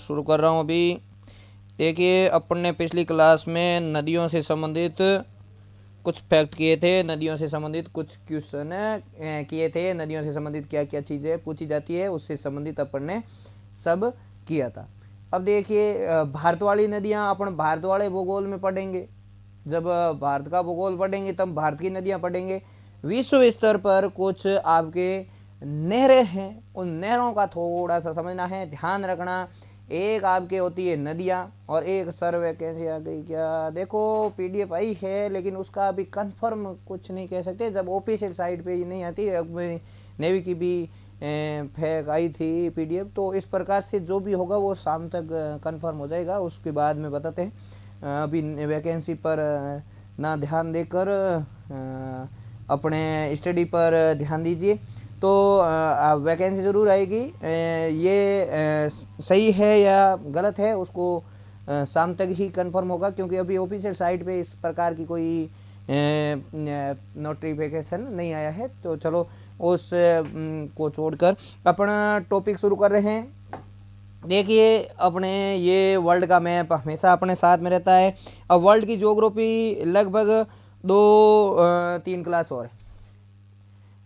शुरू कर रहा हूँ अभी। देखिए, अपन ने पिछली क्लास में नदियों से संबंधित कुछ फैक्ट किए थे, नदियों से संबंधित कुछ क्वेश्चन किए थे। नदियों से संबंधित क्या क्या चीज़ें पूछी जाती है उससे संबंधित अपन ने सब किया था। अब देखिए, भारत वाली नदियाँ अपन भारत वाले भूगोल में पढ़ेंगे। जब भारत का भूगोल पढ़ेंगे तब भारत की नदियाँ पढ़ेंगे। विश्व स्तर पर कुछ आपके नहरें हैं, उन नहरों का थोड़ा सा समझना है, ध्यान रखना। एक आपके होती है नदियाँ और एक सर वैकेंसी आ गई क्या, देखो पीडीएफ आई है लेकिन उसका अभी कंफर्म कुछ नहीं कह सकते, जब ऑफिशियल साइट पे नहीं आती। अब नेवी की भी फेक आई थी पीडीएफ, तो इस प्रकार से जो भी होगा वो शाम तक कंफर्म हो जाएगा, उसके बाद में बताते हैं। अभी वैकेंसी पर ना ध्यान देकर अपने स्टडी पर ध्यान दीजिए। तो वैकेंसी ज़रूर आएगी। ये सही है या गलत है उसको शाम तक ही कंफर्म होगा, क्योंकि अभी ऑफिशियल साइट पे इस प्रकार की कोई नोटिफिकेशन नहीं आया है। तो चलो उस को छोड़कर अपना टॉपिक शुरू कर रहे हैं। देखिए, अपने ये वर्ल्ड का मैप हमेशा अपने साथ में रहता है। अब वर्ल्ड की ज्योग्राफी लगभग 2-3 क्लास और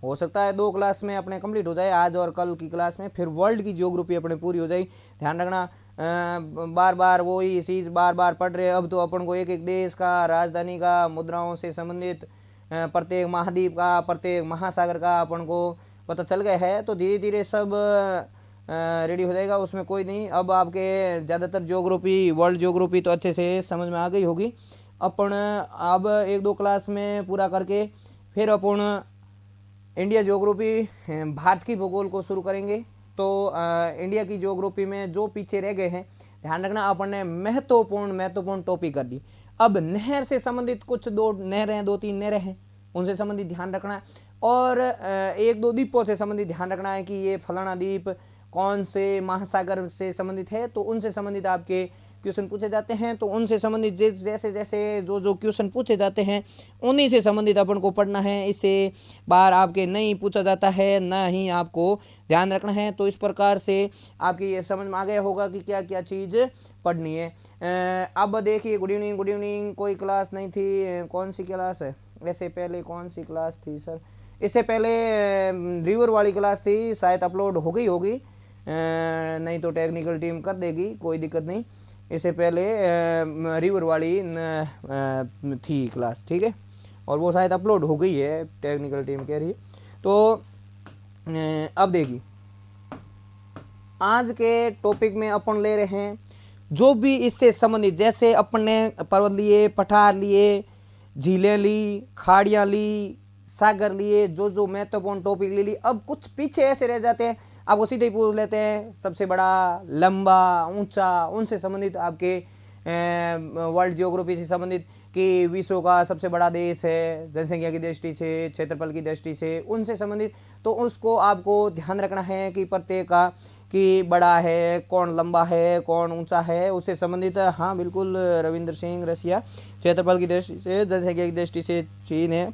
हो सकता है 2 क्लास में अपने कंप्लीट हो जाए, आज और कल की क्लास में फिर वर्ल्ड की ज्योग्राफी अपने पूरी हो जाए। ध्यान रखना, बार बार वही चीज़ बार बार पढ़ रहे। अब तो अपन को एक एक देश का, राजधानी का, मुद्राओं से संबंधित, प्रत्येक महाद्वीप का, प्रत्येक महासागर का अपन को पता चल गया है। तो धीरे धीरे सब रेडी हो जाएगा, उसमें कोई नहीं। अब आपके ज़्यादातर ज्योग्राफी, वर्ल्ड ज्योग्राफी तो अच्छे से समझ में आ गई होगी। अपन अब 1-2 क्लास में पूरा करके फिर अपन इंडिया ज्योग्राफी, भारत की भूगोल को शुरू करेंगे। तो इंडिया की ज्योग्राफी में जो पीछे रह गए हैं, ध्यान रखना, अपन ने महत्वपूर्ण टॉपिक कर दी। अब नहर से संबंधित कुछ 2 नहरें, 2-3 नहरें हैं, उनसे संबंधित ध्यान रखना है। और 1-2 द्वीपों से संबंधित ध्यान रखना है कि ये फलाना द्वीप कौन से महासागर से संबंधित है, तो उनसे संबंधित आपके क्वेश्चन पूछे जाते हैं। तो उनसे संबंधित जैसे जैसे जो क्वेश्चन पूछे जाते हैं उन्हीं से संबंधित अपन को पढ़ना है। इससे बार आपके नहीं पूछा जाता है, ना ही आपको ध्यान रखना है। तो इस प्रकार से आपकी ये समझ में आ गया होगा कि क्या क्या चीज़ पढ़नी है। अब देखिए, गुड इवनिंग। कोई क्लास नहीं थी, कौन सी क्लास है वैसे, पहले कौन सी क्लास थी सर? इससे पहले रिवर वाली क्लास थी, शायद अपलोड हो गई होगी, नहीं तो टेक्निकल टीम कर देगी, कोई दिक्कत नहीं। इससे पहले रिवर वाली थी क्लास, ठीक है, और वो शायद अपलोड हो गई है, टेक्निकल टीम कह रही है। तो अब देखिए, आज के टॉपिक में अपन ले रहे हैं जो भी इससे संबंधित, जैसे अपन ने पर्वत लिए, पठार लिए, झीलें ली, खाड़ियाँ ली, सागर लिए, जो महत्वपूर्ण टॉपिक ले ली। अब कुछ पीछे ऐसे रह जाते हैं, आपको सीधे ही पूछ लेते हैं सबसे बड़ा, लंबा, ऊंचा, उनसे संबंधित आपके वर्ल्ड ज्योग्राफी से संबंधित कि विश्व का सबसे बड़ा देश है जनसंख्या की दृष्टि से, क्षेत्रफल की दृष्टि से, उनसे संबंधित। तो उसको आपको ध्यान रखना है कि प्रत्येक का कि बड़ा है, कौन लंबा है, कौन ऊंचा है, उससे संबंधित। हाँ बिल्कुल, रविंद्र सिंह रसिया, क्षेत्रफल की दृष्टि से, जनसंख्या की दृष्टि से चीन है,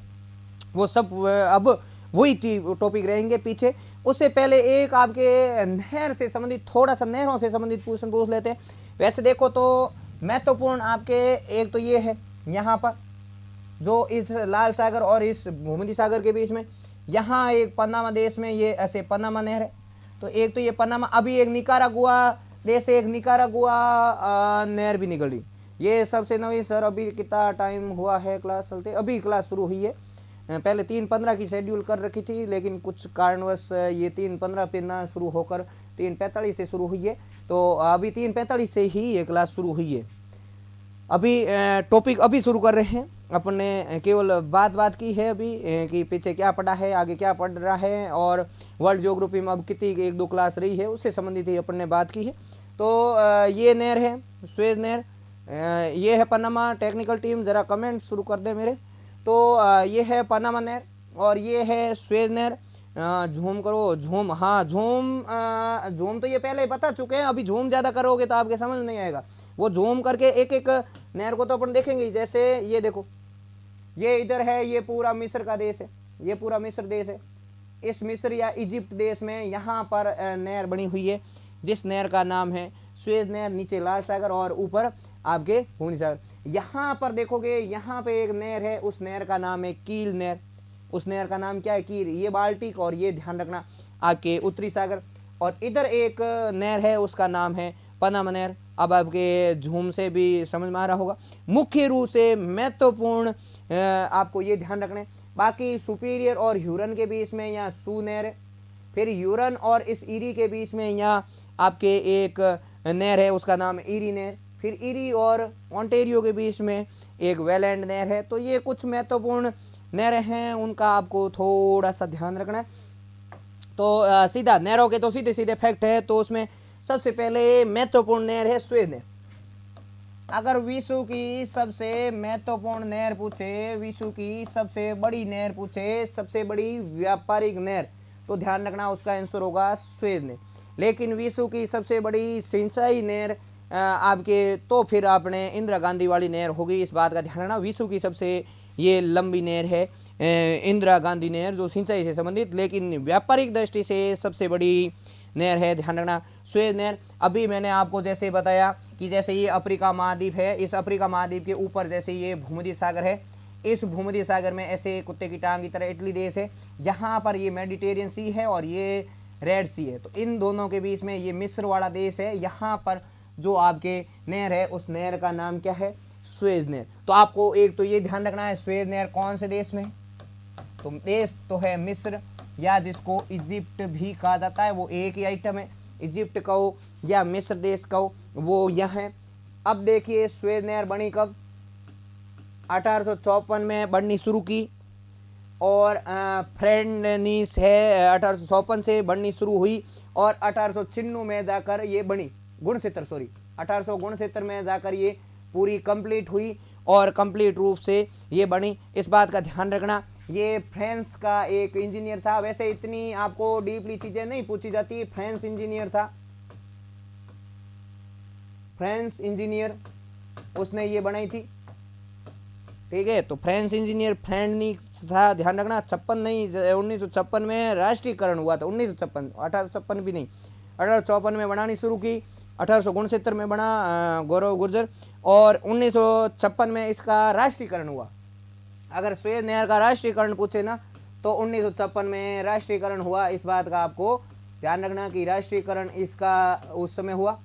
वो सब अब वही टॉपिक रहेंगे पीछे। उससे पहले एक आपके नहर से संबंधित, थोड़ा सा नहरों से संबंधित क्वेश्चन पूछ लेते हैं। वैसे देखो तो महत्वपूर्ण आपके एक तो ये है, यहाँ पर जो इस लाल सागर और इस भूमध्य सागर के बीच में, यहाँ एक पनामा देश में ये ऐसे पनामा नहर है। तो एक तो ये पनामा, अभी एक निकारागुआ देश से एक निकारागुआ नहर भी निकल रही, ये सबसे नवी। सर अभी कितना टाइम हुआ है क्लास चलते? अभी क्लास शुरू हुई है, पहले 3:15 की शेड्यूल कर रखी थी, लेकिन कुछ कारणवश ये 3:15 पे ना शुरू होकर 3:45 से शुरू हुई है। तो अभी 3:45 से ही ये क्लास शुरू हुई है। अभी टॉपिक अभी शुरू कर रहे हैं, अपन ने केवल बात की है अभी कि पीछे क्या पढ़ा है, आगे क्या पढ़ रहा है, और वर्ल्ड ज्योग्राफी में अब कितनी 1-2 क्लास रही है उससे संबंधित ही अपन ने बात की है। तो ये नहर है सुएज नहर, ये है पनामा। टेक्निकल टीम ज़रा कमेंट शुरू कर दे मेरे। तो ये है पनामा नहर और ये है सुएज नहर। झूम करो, झूम, हाँ झूम तो ये पहले ही बता चुके हैं, अभी झूम ज़्यादा करोगे तो आपके समझ नहीं आएगा। वो झूम करके एक एक नहर को तो अपन देखेंगे। जैसे ये देखो, ये इधर है, ये पूरा मिस्र का देश है, ये पूरा मिस्र देश है। इस मिस्र या इजिप्ट देश में यहाँ पर नहर बनी हुई है जिस नहर का नाम है सुएज नहर, नीचे लाल सागर और ऊपर आपके भूमध्य सागर। यहाँ पर देखोगे यहाँ पे एक नहर है, उस नहर का नाम है कील नहर। उस नहर का नाम क्या है? कील। ये बाल्टिक और ये ध्यान रखना आपके उत्तरी सागर। और इधर एक नहर है उसका नाम है पनामा नहर। अब आपके झूम से भी समझ में आ रहा होगा। मुख्य रूप से महत्वपूर्ण आपको ये ध्यान रखना है। बाकी सुपीरियर और ह्यूरन के बीच में यहाँ सू नहर है। फिर ह्यूरन और इस ईरी के बीच में यहाँ आपके एक नहर है उसका नाम है ईरी नहर। फिर ईरी और ओंटेरियो के बीच में एक वेलैंड नहर है। तो ये कुछ महत्वपूर्ण नहरें हैं, उनका आपको थोड़ा सा ध्यान रखना है। तो सीधा नहरों के तो सीधे सीधे फैक्ट है। तो उसमें सबसे पहले महत्वपूर्ण नहर है सुएज नहर। अगर विश्व की सबसे महत्वपूर्ण नहर पूछे, विश्व की सबसे बड़ी नहर पूछे, सबसे बड़ी व्यापारिक नहर, तो ध्यान रखना उसका आंसर होगा सुएज नहर। लेकिन विश्व की सबसे बड़ी सिंचाई नहर आपके, तो फिर आपने इंदिरा गांधी वाली नहर होगी, इस बात का ध्यान रखना। विश्व की सबसे ये लंबी नहर है इंदिरा गांधी नहर, जो सिंचाई से संबंधित, लेकिन व्यापारिक दृष्टि से सबसे बड़ी नहर है, ध्यान रखना, सुएज नहर। अभी मैंने आपको जैसे बताया कि जैसे ये अफ्रीका महाद्वीप है, इस अफ्रीका महाद्वीप के ऊपर जैसे ये भूमध्य सागर है, इस भूमध्य सागर में ऐसे कुत्ते की टांग की तरह इटली देश है, यहाँ पर ये मेडिटेरियन सी है और ये रेड सी है। तो इन दोनों के बीच में ये मिस्र वाला देश है, यहाँ पर जो आपके नहर है उस नहर का नाम क्या है? सुएज नहर। तो आपको एक तो ये ध्यान रखना है सुएज नहर कौन से देश में, तो देश तो है मिस्र, या जिसको इजिप्ट भी कहा जाता है, वो एक ही आइटम है। इजिप्ट कहो या मिस्र देश कहो, वो यहाँ है। अब देखिए सुएज नहर बनी कब? 1854 में बननी शुरू की, और फ्रेंडनीस है 1854 से बननी शुरू हुई, और 1896 में जाकर ये बनी, 1869 में जाकर ये पूरी कंप्लीट हुई और कंप्लीट रूप से ये बनी। इस बात का ध्यान रखना। ये फ्रांस का एक इंजीनियर था, वैसे इतनी आपको डीपली चीजें नहीं पूछी जाती, फ्रांस इंजीनियर था, फ्रांस इंजीनियर, उसने ये बनाई थी, ठीक है। तो फ्रांस इंजीनियर फ्रेंडनीस था, ध्यान रखना। 56 नहीं, 1956 में राष्ट्रीयकरण हुआ था, 1956, 1856 भी नहीं, 1854 में बनानी शुरू की, 1869 में बना गौरव गुर्जर, और 1956 में इसका राष्ट्रीयकरण हुआ। अगर सुएज नहर का राष्ट्रीयकरण पूछे ना, तो 1956 में राष्ट्रीयकरण हुआ। इस बात का आपको ध्यान रखना कि राष्ट्रीयकरण इसका उस समय हुआ।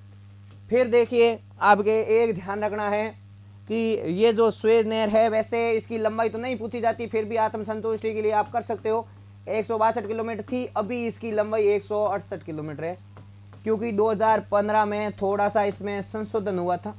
फिर देखिए आपके एक ध्यान रखना है कि ये जो सुएज नहर है, वैसे इसकी लंबाई तो नहीं पूछी जाती, फिर भी आत्मसंतुष्टि के लिए आप कर सकते हो। 162 किलोमीटर थी, अभी इसकी लंबाई 168 किलोमीटर है, क्योंकि 2015 में थोड़ा सा इसमें संशोधन हुआ था,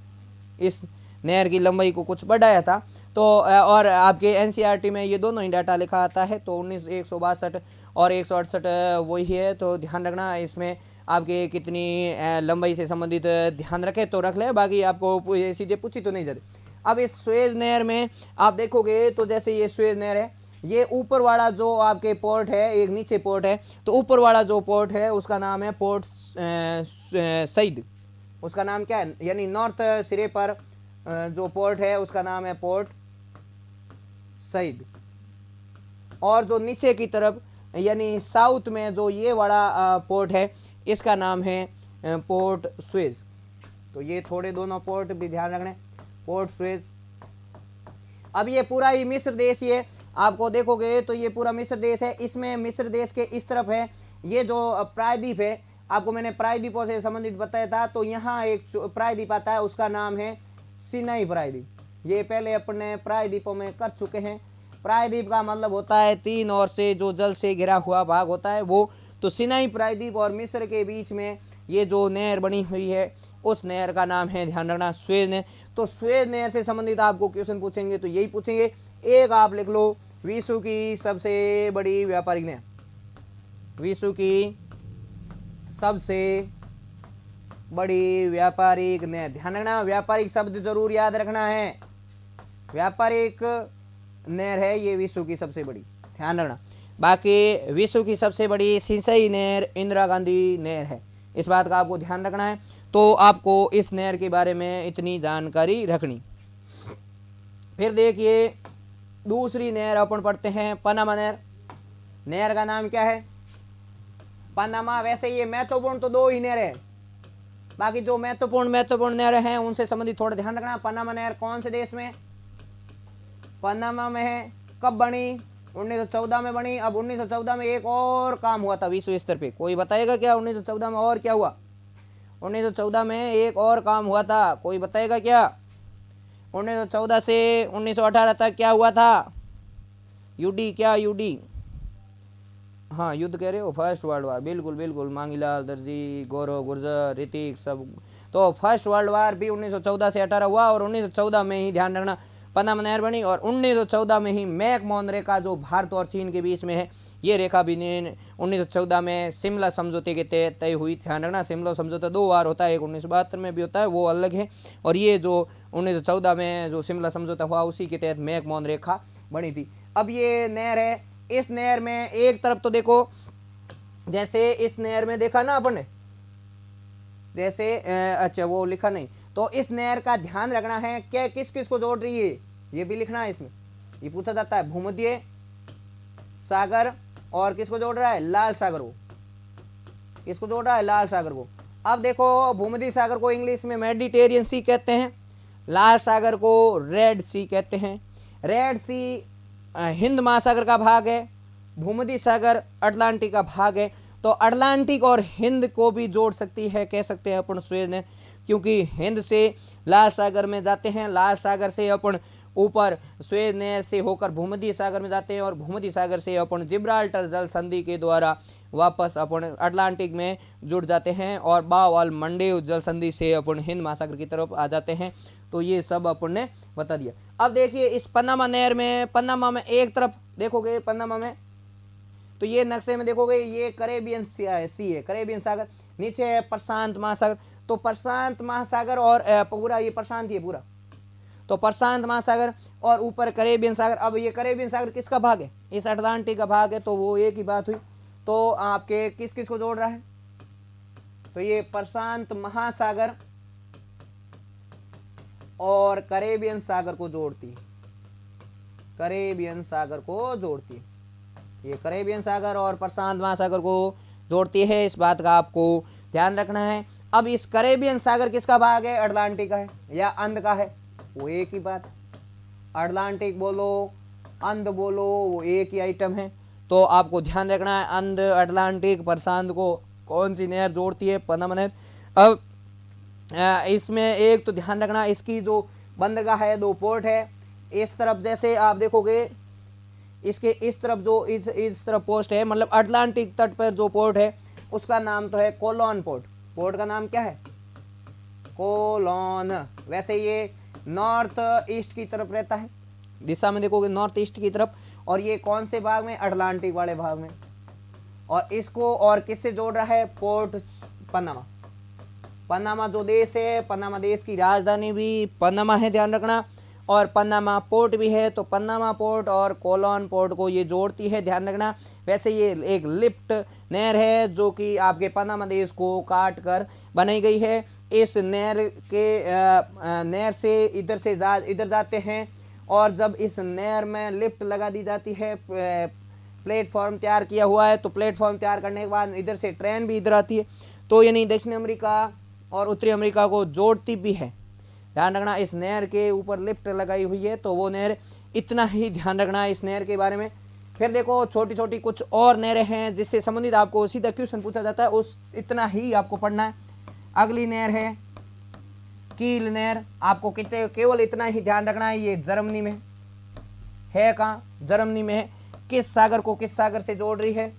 इस नहर की लंबाई को कुछ बढ़ाया था। तो और आपके एनसीईआरटी में ये दोनों ही डाटा लिखा आता है, तो 162 और 168 वही है। तो ध्यान रखना इसमें आपके कितनी लंबाई से संबंधित ध्यान रखें तो रख ले, बाकी आपको ये चीज़ें पूछी तो नहीं जाती। अब इस सुएज नहर में आप देखोगे तो जैसे ये सुएज नहर है, ये ऊपर वाला जो आपके पोर्ट है, एक नीचे पोर्ट है, तो ऊपर वाला जो पोर्ट है उसका नाम है पोर्ट सईद। उसका नाम क्या है? यानी नॉर्थ सिरे पर जो पोर्ट है उसका नाम है पोर्ट सईद, और जो नीचे की तरफ यानी साउथ में जो ये वाला पोर्ट है इसका नाम है पोर्ट सुएज। तो ये थोड़े दोनों पोर्ट भी ध्यान रखने, पोर्ट सुएज। अब ये पूरा ही मिस्र देश, ये आपको देखोगे तो ये पूरा मिस्र देश है। इसमें मिस्र देश के इस तरफ है ये जो प्रायद्वीप है, आपको मैंने प्रायद्वीपों से संबंधित बताया था, तो यहाँ एक प्रायद्वीप आता है, उसका नाम है सिनाई प्रायद्वीप। ये पहले अपने प्रायद्वीपों में कर चुके हैं। प्रायद्वीप का मतलब होता है 3 ओर से जो जल से घिरा हुआ भाग होता है वो। तो सिनाई प्रायद्वीप और मिस्र के बीच में ये जो नहर बनी हुई है उस नहर का नाम है, ध्यान रखना, सुएज नहर। तो सुएज नहर से संबंधित आपको क्वेश्चन पूछेंगे तो यही पूछेंगे। एक आप लिख लो, विश्व की सबसे बड़ी व्यापारिक नहर, विश्व की सबसे बड़ी व्यापारिक नहर। ध्यान रखना, व्यापारिक शब्द जरूर याद रखना है, व्यापारिक नहर है ये विश्व की सबसे बड़ी, ध्यान रखना। बाकी विश्व की सबसे बड़ी सिंचाई नहर इंदिरा गांधी नहर है, इस बात का आपको ध्यान रखना है। तो आपको इस नहर के बारे में इतनी जानकारी रखनी। फिर देखिए दूसरी नहर अपन पढ़ते हैं, पनामा नहर। नहर का नाम क्या है? पनामा। वैसे ये महत्वपूर्ण तो 2 ही नहर है, बाकी जो महत्वपूर्ण नहर हैं उनसे संबंधित थोड़ा ध्यान रखना। पनामा नहर कौन से देश में? पनामा में है। कब बनी? 1914 में बनी। अब 1914 में एक और काम हुआ था विश्व स्तर पे, कोई बताएगा क्या 1914 में और क्या हुआ? 1914 में एक और काम हुआ था, कोई बताएगा क्या? 1914 से 1918 तक क्या हुआ था? यूडी, क्या यूडी? हाँ युद्ध कह रहे हो, फर्स्ट वर्ल्ड वार, बिल्कुल बिल्कुल, मांगीलाल दर्जी, गौरव गुर्जर, ऋतिक सब। तो फर्स्ट वर्ल्ड वार भी 1914 से 18 हुआ और 1914 में ही ध्यान रखना पनामा नहर बनी और 1914 में ही मैक-मोहन रेखा जो भारत और चीन के बीच में है, ये रेखा भी 1914 में शिमला समझौते के तहत तय हुई। ध्यान रखना शिमला समझौता 2 बार होता है, एक 1972 में भी होता है, वो अलग है, और ये जो 1914 में जो शिमला समझौता हुआ उसी के तहत मैक-मोहन रेखा बनी थी। अब ये नहर है, इस नहर में एक तरफ तो देखो, जैसे इस नहर में देखा ना अपन ने, जैसे अच्छा वो लिखा नहीं, तो इस नहर का ध्यान रखना है क्या किस किस को जोड़ रही है, ये भी लिखना है इसमें। ये पूछा जाता है भूमध्य सागर और किसको जोड़ रहा है? लाल सागर को। किसको जोड़ रहा है? लाल सागर को। अब देखो भूमध्य सागर को इंग्लिश में मेडिटेरियन सी कहते हैं, लाल सागर को रेड सी कहते हैं। रेड सी हिंद महासागर का भाग है, भूमध्य सागर अटलांटिक का भाग है। तो अटलांटिक और हिंद को भी जोड़ सकती है, कह सकते हैं अपन सुएज नहर, क्योंकि हिंद से लाल सागर में जाते हैं, लाल सागर से अपन ऊपर सुएज नहर से होकर भूमध्य सागर में जाते हैं और भूमध्य सागर से अपन जिब्राल्टर जल संधि के द्वारा वापस अपन अटलांटिक में जुड़ जाते हैं और बावाल मंडेव जल संधि से अपन हिंद महासागर की तरफ आ जाते हैं। तो ये सब अपन ने बता दिया। अब देखिए इस पनामा नहर में, पनामा में एक तरफ देखोगे, पनामा में तो ये नक्शे में देखोगे ये करेबियन सी है, करेबियन सागर, नीचे है प्रशांत महासागर। तो प्रशांत महासागर और पूरा ये प्रशांत ही है पूरा, तो प्रशांत महासागर और ऊपर करेबियन सागर। अब ये करेबियन सागर किसका भाग है? इस अटलांटिक का भाग है, तो वो एक ही बात हुई। तो आपके किस किस को जोड़ रहा है? तो ये प्रशांत महासागर और करेबियन सागर को जोड़ती है, करेबियन सागर को जोड़ती है, ये करेबियन सागर और प्रशांत महासागर को जोड़ती है, इस बात का आपको ध्यान रखना है। अब इस करेबियन सागर किसका भाग है? अटलांटिक का है या अंध का है? वो एक ही बात, अटलांटिक बोलो अंध बोलो वो एक ही आइटम है। तो आपको ध्यान रखना है अंध, अटलांटिक, प्रशांत को कौन सी नहर जोड़ती है? पनामा नहर। अब इसमें एक तो ध्यान रखना इसकी जो बंदरगाह है, 2 पोर्ट है। इस तरफ जैसे आप देखोगे इसके इस तरफ जो इस तरफ पोस्ट है, मतलब अटलांटिक तट पर जो पोर्ट है उसका नाम तो है कोलोन पोर्ट। पोर्ट का नाम क्या है? कोलोन। वैसे ये नॉर्थ ईस्ट की तरफ रहता है, दिशा में देखोगे नॉर्थ ईस्ट की तरफ, और ये कौन से भाग में? अटलांटिक वाले भाग में। और इसको और किससे जोड़ रहा है? Port Panama. पनामा जो देश है, पनामा देश की राजधानी भी पनामा है, ध्यान रखना, और पनामा पोर्ट भी है। तो पनामा पोर्ट और कोलोन पोर्ट को ये जोड़ती है, ध्यान रखना। वैसे ये एक लिफ्ट नहर है जो कि आपके पनामा देश को काट कर बनाई गई है। इस नहर के नहर से इधर जाते हैं, और जब इस नहर में लिफ्ट लगा दी जाती है, प्लेटफॉर्म तैयार किया हुआ है, तो प्लेटफॉर्म तैयार करने के बाद इधर से ट्रेन भी इधर आती है, तो यानी दक्षिण अमेरिका और उत्तरी अमेरिका को जोड़ती भी है। ध्यान रखना इस नहर के ऊपर लिफ्ट लगाई हुई है, तो वो नहर, इतना ही ध्यान रखना इस नहर के बारे में। फिर देखो छोटी छोटी कुछ और नहरें हैं जिससे संबंधित आपको सीधा क्वेश्चन पूछा जाता है, उस इतना ही आपको पढ़ना है। अगली नहर है कील नहर, आपको कितने केवल इतना ही ध्यान रखना है, ये जर्मनी में है। कहाँ? जर्मनी में है। किस सागर को किस सागर से जोड़ रही है?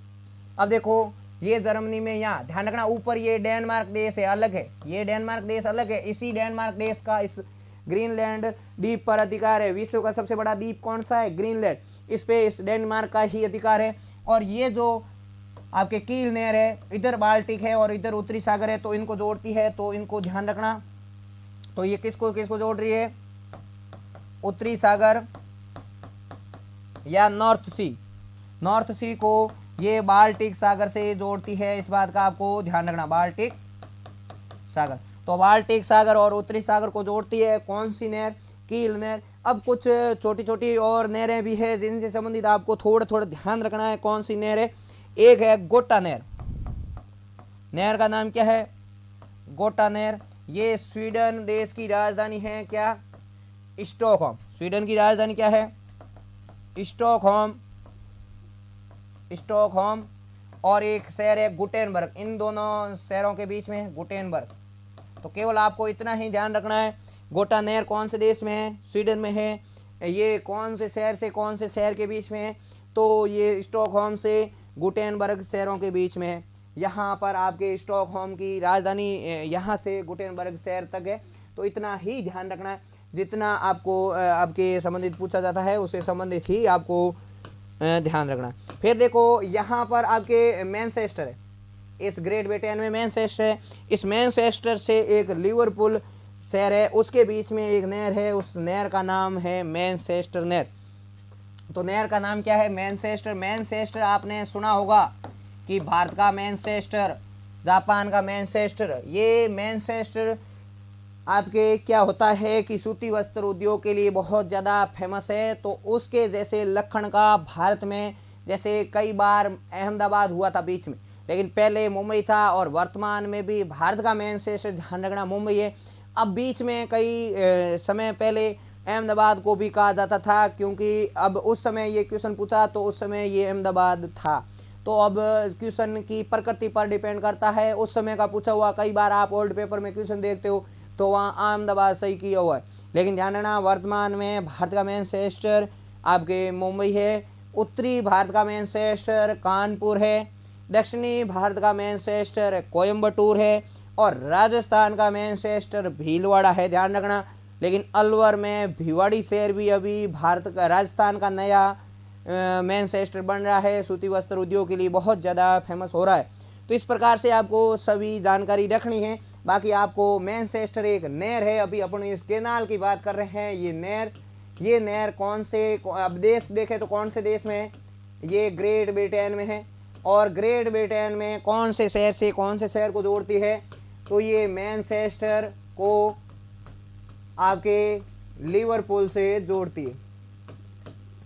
अब देखो ये जर्मनी में, यहाँ ध्यान रखना ऊपर ये डेनमार्क देश है, अलग है, ये डेनमार्क देश अलग है। इसी डेनमार्क देश का इस ग्रीनलैंड द्वीप पर अधिकार है। विश्व का सबसे बड़ा द्वीप कौन सा है? ग्रीनलैंड, इस पे इस डेनमार्क का ही अधिकार है। और ये जो आपके कील नहर है, इधर बाल्टिक है और इधर उत्तरी सागर है, तो इनको जोड़ती है, तो इनको ध्यान रखना। तो ये किसको किसको जोड़ रही है? उत्तरी सागर या नॉर्थ सी, नॉर्थ सी को ये बाल्टिक सागर से जोड़ती है, इस बात का आपको ध्यान रखना, बाल्टिक सागर। तो बाल्टिक सागर और उत्तरी सागर को जोड़ती है कौन सी नहर? कील नहर। अब कुछ छोटी छोटी और नहरें भी है जिनसे संबंधित आपको थोड़ा थोड़ा ध्यान रखना है, कौन सी नहर है? एक है गोटा नहर, नहर का नाम क्या है? गोटा नहर, ये स्वीडन देश की राजधानी है क्या, स्टॉकहोम। स्वीडन की राजधानी क्या है, स्टॉकहोम, स्टॉकहोम। और एक शहर है गुटेनबर्ग, इन दोनों शहरों के बीच में है गुटेनबर्ग। तो केवल आपको इतना ही ध्यान रखना है, गोटा नहर कौन से देश में है, स्वीडन में है, ये कौन से शहर से कौन से शहर के बीच में है, तो ये स्टॉकहोम से गुटेनबर्ग शहरों के बीच में है। यहाँ पर आपके स्टॉकहोम की राजधानी यहाँ से गुटेनबर्ग शहर तक है। तो इतना ही ध्यान रखना है, जितना आपको आपके संबंधित पूछा जाता है उससे संबंधित ही आपको ध्यान रखना। फिर देखो यहाँ पर आपके मैनचेस्टर है, इस ग्रेट ब्रिटेन में मैनचेस्टर है, इस मैनचेस्टर से एक लिवरपूल शहर है, उसके बीच में एक नहर है, उस नहर का नाम है मैनचेस्टर नहर। तो नहर का नाम क्या है, मैनचेस्टर। मैनचेस्टर आपने सुना होगा कि भारत का मैनचेस्टर, जापान का मैनचेस्टर। ये मैनचेस्टर आपके क्या होता है कि सूती वस्त्र उद्योग के लिए बहुत ज़्यादा फेमस है। तो उसके जैसे लखन का भारत में, जैसे कई बार अहमदाबाद हुआ था बीच में, लेकिन पहले मुंबई था, और वर्तमान में भी भारत का मैनचेस्टर, ध्यान रखना, मुंबई है। अब बीच में कई समय पहले अहमदाबाद को भी कहा जाता था, क्योंकि अब उस समय ये क्वेश्चन पूछा तो उस समय ये अहमदाबाद था। तो अब क्वेश्चन की प्रकृति पर डिपेंड करता है, उस समय का पूछा हुआ। कई बार आप ओल्ड पेपर में क्वेश्चन देखते हो तो वहाँ अहमदाबाद सही किया हुआ है, लेकिन ध्यान रखना वर्तमान में भारत का मैनचेस्टर आपके मुंबई है, उत्तरी भारत का मैनचेस्टर कानपुर है, दक्षिणी भारत का मैनचेस्टर कोयम्बटूर है, और राजस्थान का मैनचेस्टर भीलवाड़ा है, ध्यान रखना। लेकिन अलवर में भिवाड़ी शहर भी अभी भारत का, राजस्थान का नया मैनचेस्टर बन रहा है, सूती वस्त्र उद्योग के लिए बहुत ज़्यादा फेमस हो रहा है। तो इस प्रकार से आपको सभी जानकारी रखनी है। बाकी आपको मैनचेस्टर एक नहर है, अभी अपन इस केनाल की बात कर रहे हैं। ये नहर कौन से, अब देश देखें तो कौन से देश में है, ये ग्रेट ब्रिटेन में है। और ग्रेट ब्रिटेन में कौन से शहर से कौन से शहर को जोड़ती है, तो ये मैनचेस्टर को आपके लिवरपूल से जोड़ती है।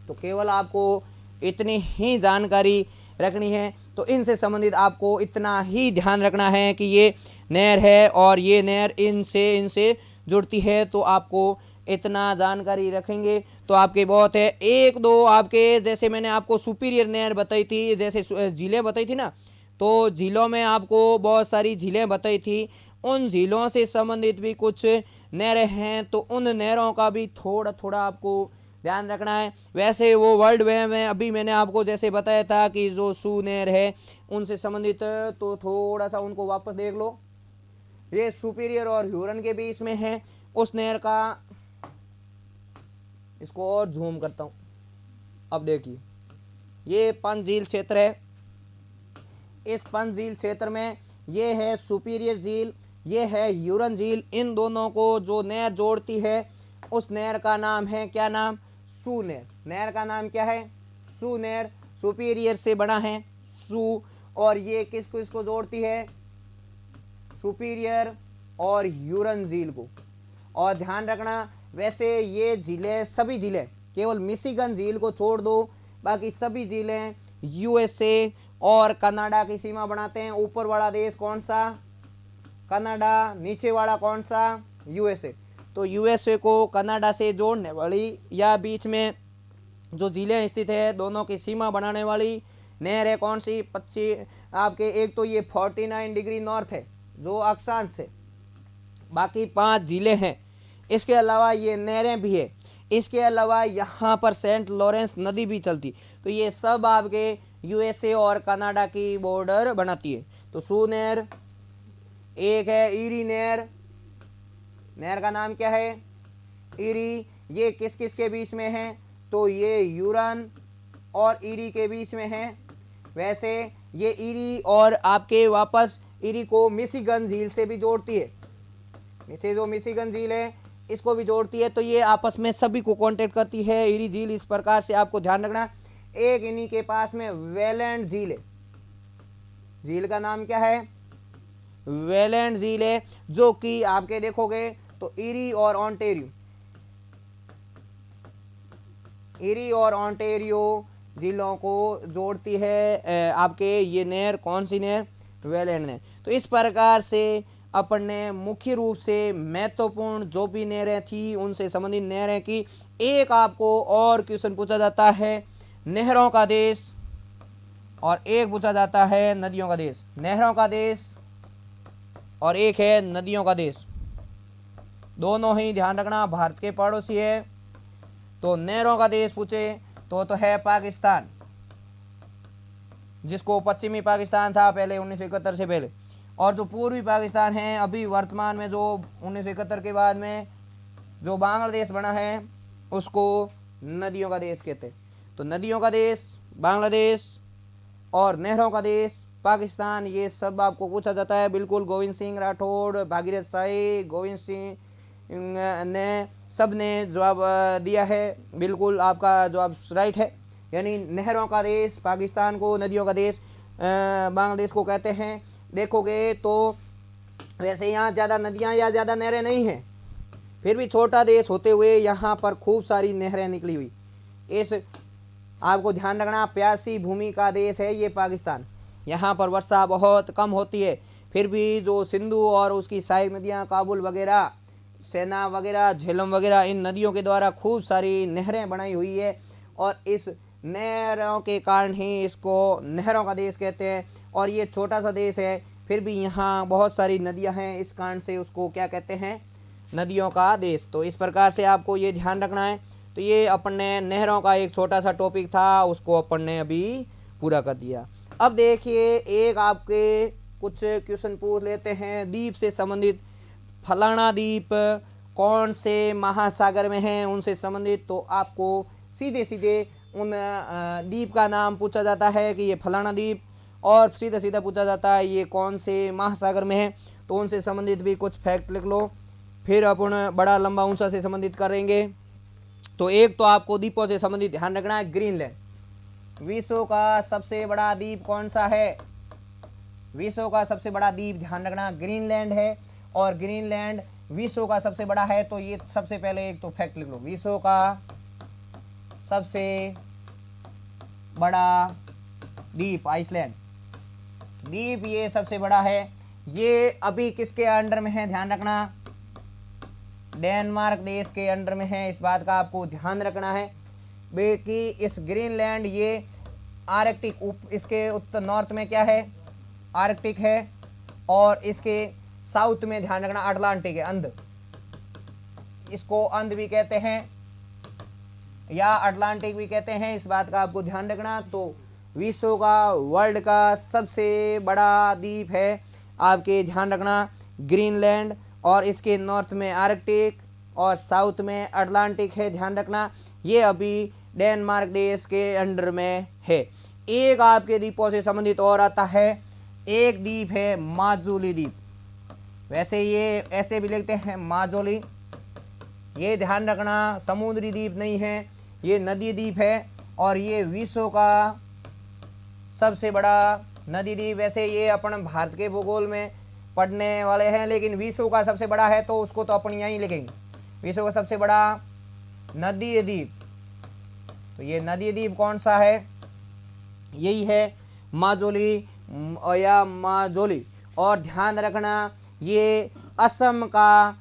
तो केवल आपको इतनी ही जानकारी रखनी है। तो इनसे संबंधित आपको इतना ही ध्यान रखना है कि ये नहर है और ये नहर इनसे जुड़ती है। तो आपको इतना जानकारी रखेंगे तो आपके बहुत है। एक दो आपके, जैसे मैंने आपको सुपीरियर नहर बताई थी, जैसे झीलें बताई थी ना, तो झीलों में आपको बहुत सारी झीलें बताई थी, उन झीलों से संबंधित भी कुछ नहरें हैं, तो उन नहरों का भी थोड़ा थोड़ा आपको ध्यान रखना है। वैसे वो वर्ल्ड वे में अभी मैंने आपको जैसे बताया था कि जो सू नहर है उनसे संबंधित, तो थोड़ा सा उनको वापस देख लो। ये सुपीरियर और ह्यूरन के बीच में है उस नहर का, इसको और झूम करता हूँ। अब देखिए ये पंचझील क्षेत्र है, इस पंचझील क्षेत्र में ये है सुपीरियर झील, ये है ह्यूरन झील। इन दोनों को जो नहर जोड़ती है उस नहर का नाम है, क्या नाम, सू नहर। नहर का नाम क्या है, सू नहर। सुपीरियर से बना है सू, और ये किसको जोड़ती है, सुपीरियर और ह्यूरन झील को। और ध्यान रखना वैसे ये झीलें, सभी झीलें, केवल मिशिगन झील को छोड़ दो, बाकी सभी झीलें यूएसए और कनाडा की सीमा बनाते हैं। ऊपर वाला देश कौन सा, कनाडा, नीचे वाला कौन सा, यूएसए। तो यूएसए को कनाडा से जोड़ने वाली या बीच में जो झीलें स्थित है दोनों की सीमा बनाने वाली नहर है कौन सी, 25 आपके, एक तो ये 49 डिग्री नॉर्थ है जो अक्षांश है, बाकी 5 झीलें हैं। इसके अलावा ये नहरें भी है, इसके अलावा यहाँ पर सेंट लॉरेंस नदी भी चलती। तो ये सब आपके यूएसए और कनाडा की बॉर्डर बनाती है। तो सू नहर एक है, ईरी नहर, नहर का नाम क्या है, ईरी। ये किस किस के बीच में है, तो ये ह्यूरन और ईरी के बीच में है। वैसे ये ईरी और आपके वापस ईरी को मिशिगन झील से भी जोड़ती है, नीचे जो मिशिगन झील है इसको भी जोड़ती है। तो ये आपस में सभी को कांटेक्ट करती है ईरी झील। इस प्रकार से आपको ध्यान रखना। एक इन्हीं के पास में वेलेंट झील है, झील का नाम क्या है, वेलेंट झील है, जो कि आपके देखोगे तो ईरी और ओंटेरियो जिलों को जोड़ती है आपके ये नहर, कौन सी नहर, वेलेंट नहर। तो इस प्रकार से अपन ने मुख्य रूप से महत्वपूर्ण जो भी नहरें थी उनसे संबंधित नहरें की। एक आपको और क्वेश्चन पूछा जाता है नहरों का देश, और एक पूछा जाता है नदियों का देश। नहरों का देश और एक है नदियों का देश, दोनों ही ध्यान रखना भारत के पड़ोसी है। तो नहरों का देश पूछे तो है पाकिस्तान, जिसको पश्चिमी पाकिस्तान था पहले 1971 से पहले, और जो पूर्वी पाकिस्तान है अभी वर्तमान में जो 1971 के बाद में जो बांग्लादेश बना है उसको नदियों का देश कहते हैं। तो नदियों का देश बांग्लादेश और नहरों का देश पाकिस्तान, ये सब आपको पूछा जाता है। बिल्कुल गोविंद सिंह राठौड़, भागीरथ शाही, गोविंद सिंह ने सब ने जवाब दिया है। बिल्कुल आपका जवाब राइट है, यानी नहरों का देश पाकिस्तान को, नदियों का देश बांग्लादेश को कहते हैं। देखोगे तो वैसे यहाँ ज़्यादा नदियाँ या ज़्यादा नहरें नहीं हैं, फिर भी छोटा देश होते हुए यहाँ पर खूब सारी नहरें निकली हुई। इस आपको ध्यान रखना प्यासी भूमि का देश है ये पाकिस्तान। यहाँ पर वर्षा बहुत कम होती है, फिर भी जो सिंधु और उसकी सहायक नदियाँ काबुल वगैरह, सेना वगैरह, झेलम वगैरह, इन नदियों के द्वारा खूब सारी नहरें बनाई हुई है, और इस नहरों के कारण ही इसको नहरों का देश कहते हैं। और ये छोटा सा देश है, फिर भी यहाँ बहुत सारी नदियाँ हैं, इस कारण से उसको क्या कहते हैं, नदियों का देश। तो इस प्रकार से आपको ये ध्यान रखना है। तो ये अपन ने नहरों का एक छोटा सा टॉपिक था, उसको अपन ने अभी पूरा कर दिया। अब देखिए एक आपके कुछ क्वेश्चन पूछ लेते हैं द्वीप से संबंधित। फलाना द्वीप कौन से महासागर में है उनसे संबंधित, तो आपको सीधे सीधे उन द्वीप का नाम पूछा जाता है कि ये फलाना द्वीप, और सीधा सीधा पूछा जाता है ये कौन से महासागर में है, तो उनसे संबंधित भी कुछ फैक्ट लिख लो, फिर अपन बड़ा लंबा ऊंचा से संबंधित करेंगे। तो एक तो आपको द्वीपों से संबंधित ध्यान रखना है ग्रीनलैंड। विश्व का सबसे बड़ा द्वीप कौन सा है, विश्व का सबसे बड़ा द्वीप ध्यान रखना ग्रीनलैंड है, और ग्रीनलैंड विश्व का सबसे बड़ा है। तो ये सबसे पहले एक तो फैक्ट लिख लो, विश्व का सबसे बड़ा द्वीप आइसलैंड द्वीप ये सबसे बड़ा है। ये अभी किसके अंडर में है ध्यान रखना, डेनमार्क देश के अंडर में है, इस बात का आपको ध्यान रखना है कि इस ग्रीनलैंड ये आर्कटिक इसके उत्तर नॉर्थ में क्या है आर्कटिक है, और इसके साउथ में ध्यान रखना अटलांटिक है, अंध, इसको अंध भी कहते हैं या अटलांटिक भी कहते हैं, इस बात का आपको ध्यान रखना। तो विश्व का वर्ल्ड का सबसे बड़ा द्वीप है आपके ध्यान रखना ग्रीनलैंड, और इसके नॉर्थ में आर्कटिक और साउथ में अटलांटिक है, ध्यान रखना। ये अभी डेनमार्क देश के अंडर में है। एक आपके द्वीपों से संबंधित और आता है, एक द्वीप है माजुली द्वीप, वैसे ये ऐसे भी लिखते हैं माजुली, ये ध्यान रखना समुद्री द्वीप नहीं है, ये नदी द्वीप है, और ये विश्व का सबसे बड़ा नदी द्वीप। वैसे ये अपन भारत के भूगोल में पढ़ने वाले हैं, लेकिन विश्व का सबसे बड़ा है तो उसको तो अपन यहीं लिखेंगे, विश्व का सबसे बड़ा नदी द्वीप। तो ये नदी द्वीप कौन सा है, यही है माजुली या माजुली। और ध्यान रखना ये असम का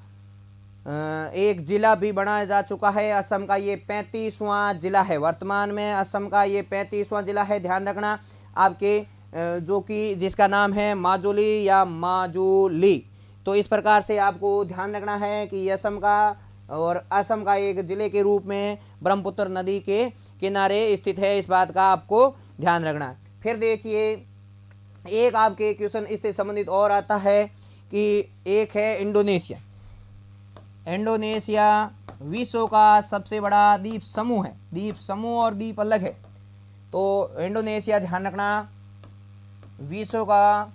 एक जिला भी बनाया जा चुका है, असम का ये 35वां जिला है, वर्तमान में असम का ये 35वां जिला है, ध्यान रखना आपके जो कि जिसका नाम है माजुली या माजुली। तो इस प्रकार से आपको ध्यान रखना है कि असम का और असम का एक जिले के रूप में ब्रह्मपुत्र नदी के किनारे स्थित है, इस बात का आपको ध्यान रखना। फिर देखिए एक आपके क्वेश्चन इससे संबंधित और आता है कि एक है इंडोनेशिया। इंडोनेशिया विश्व का सबसे बड़ा द्वीप समूह है, द्वीप समूह और द्वीप अलग है। तो इंडोनेशिया ध्यान रखना विश्व का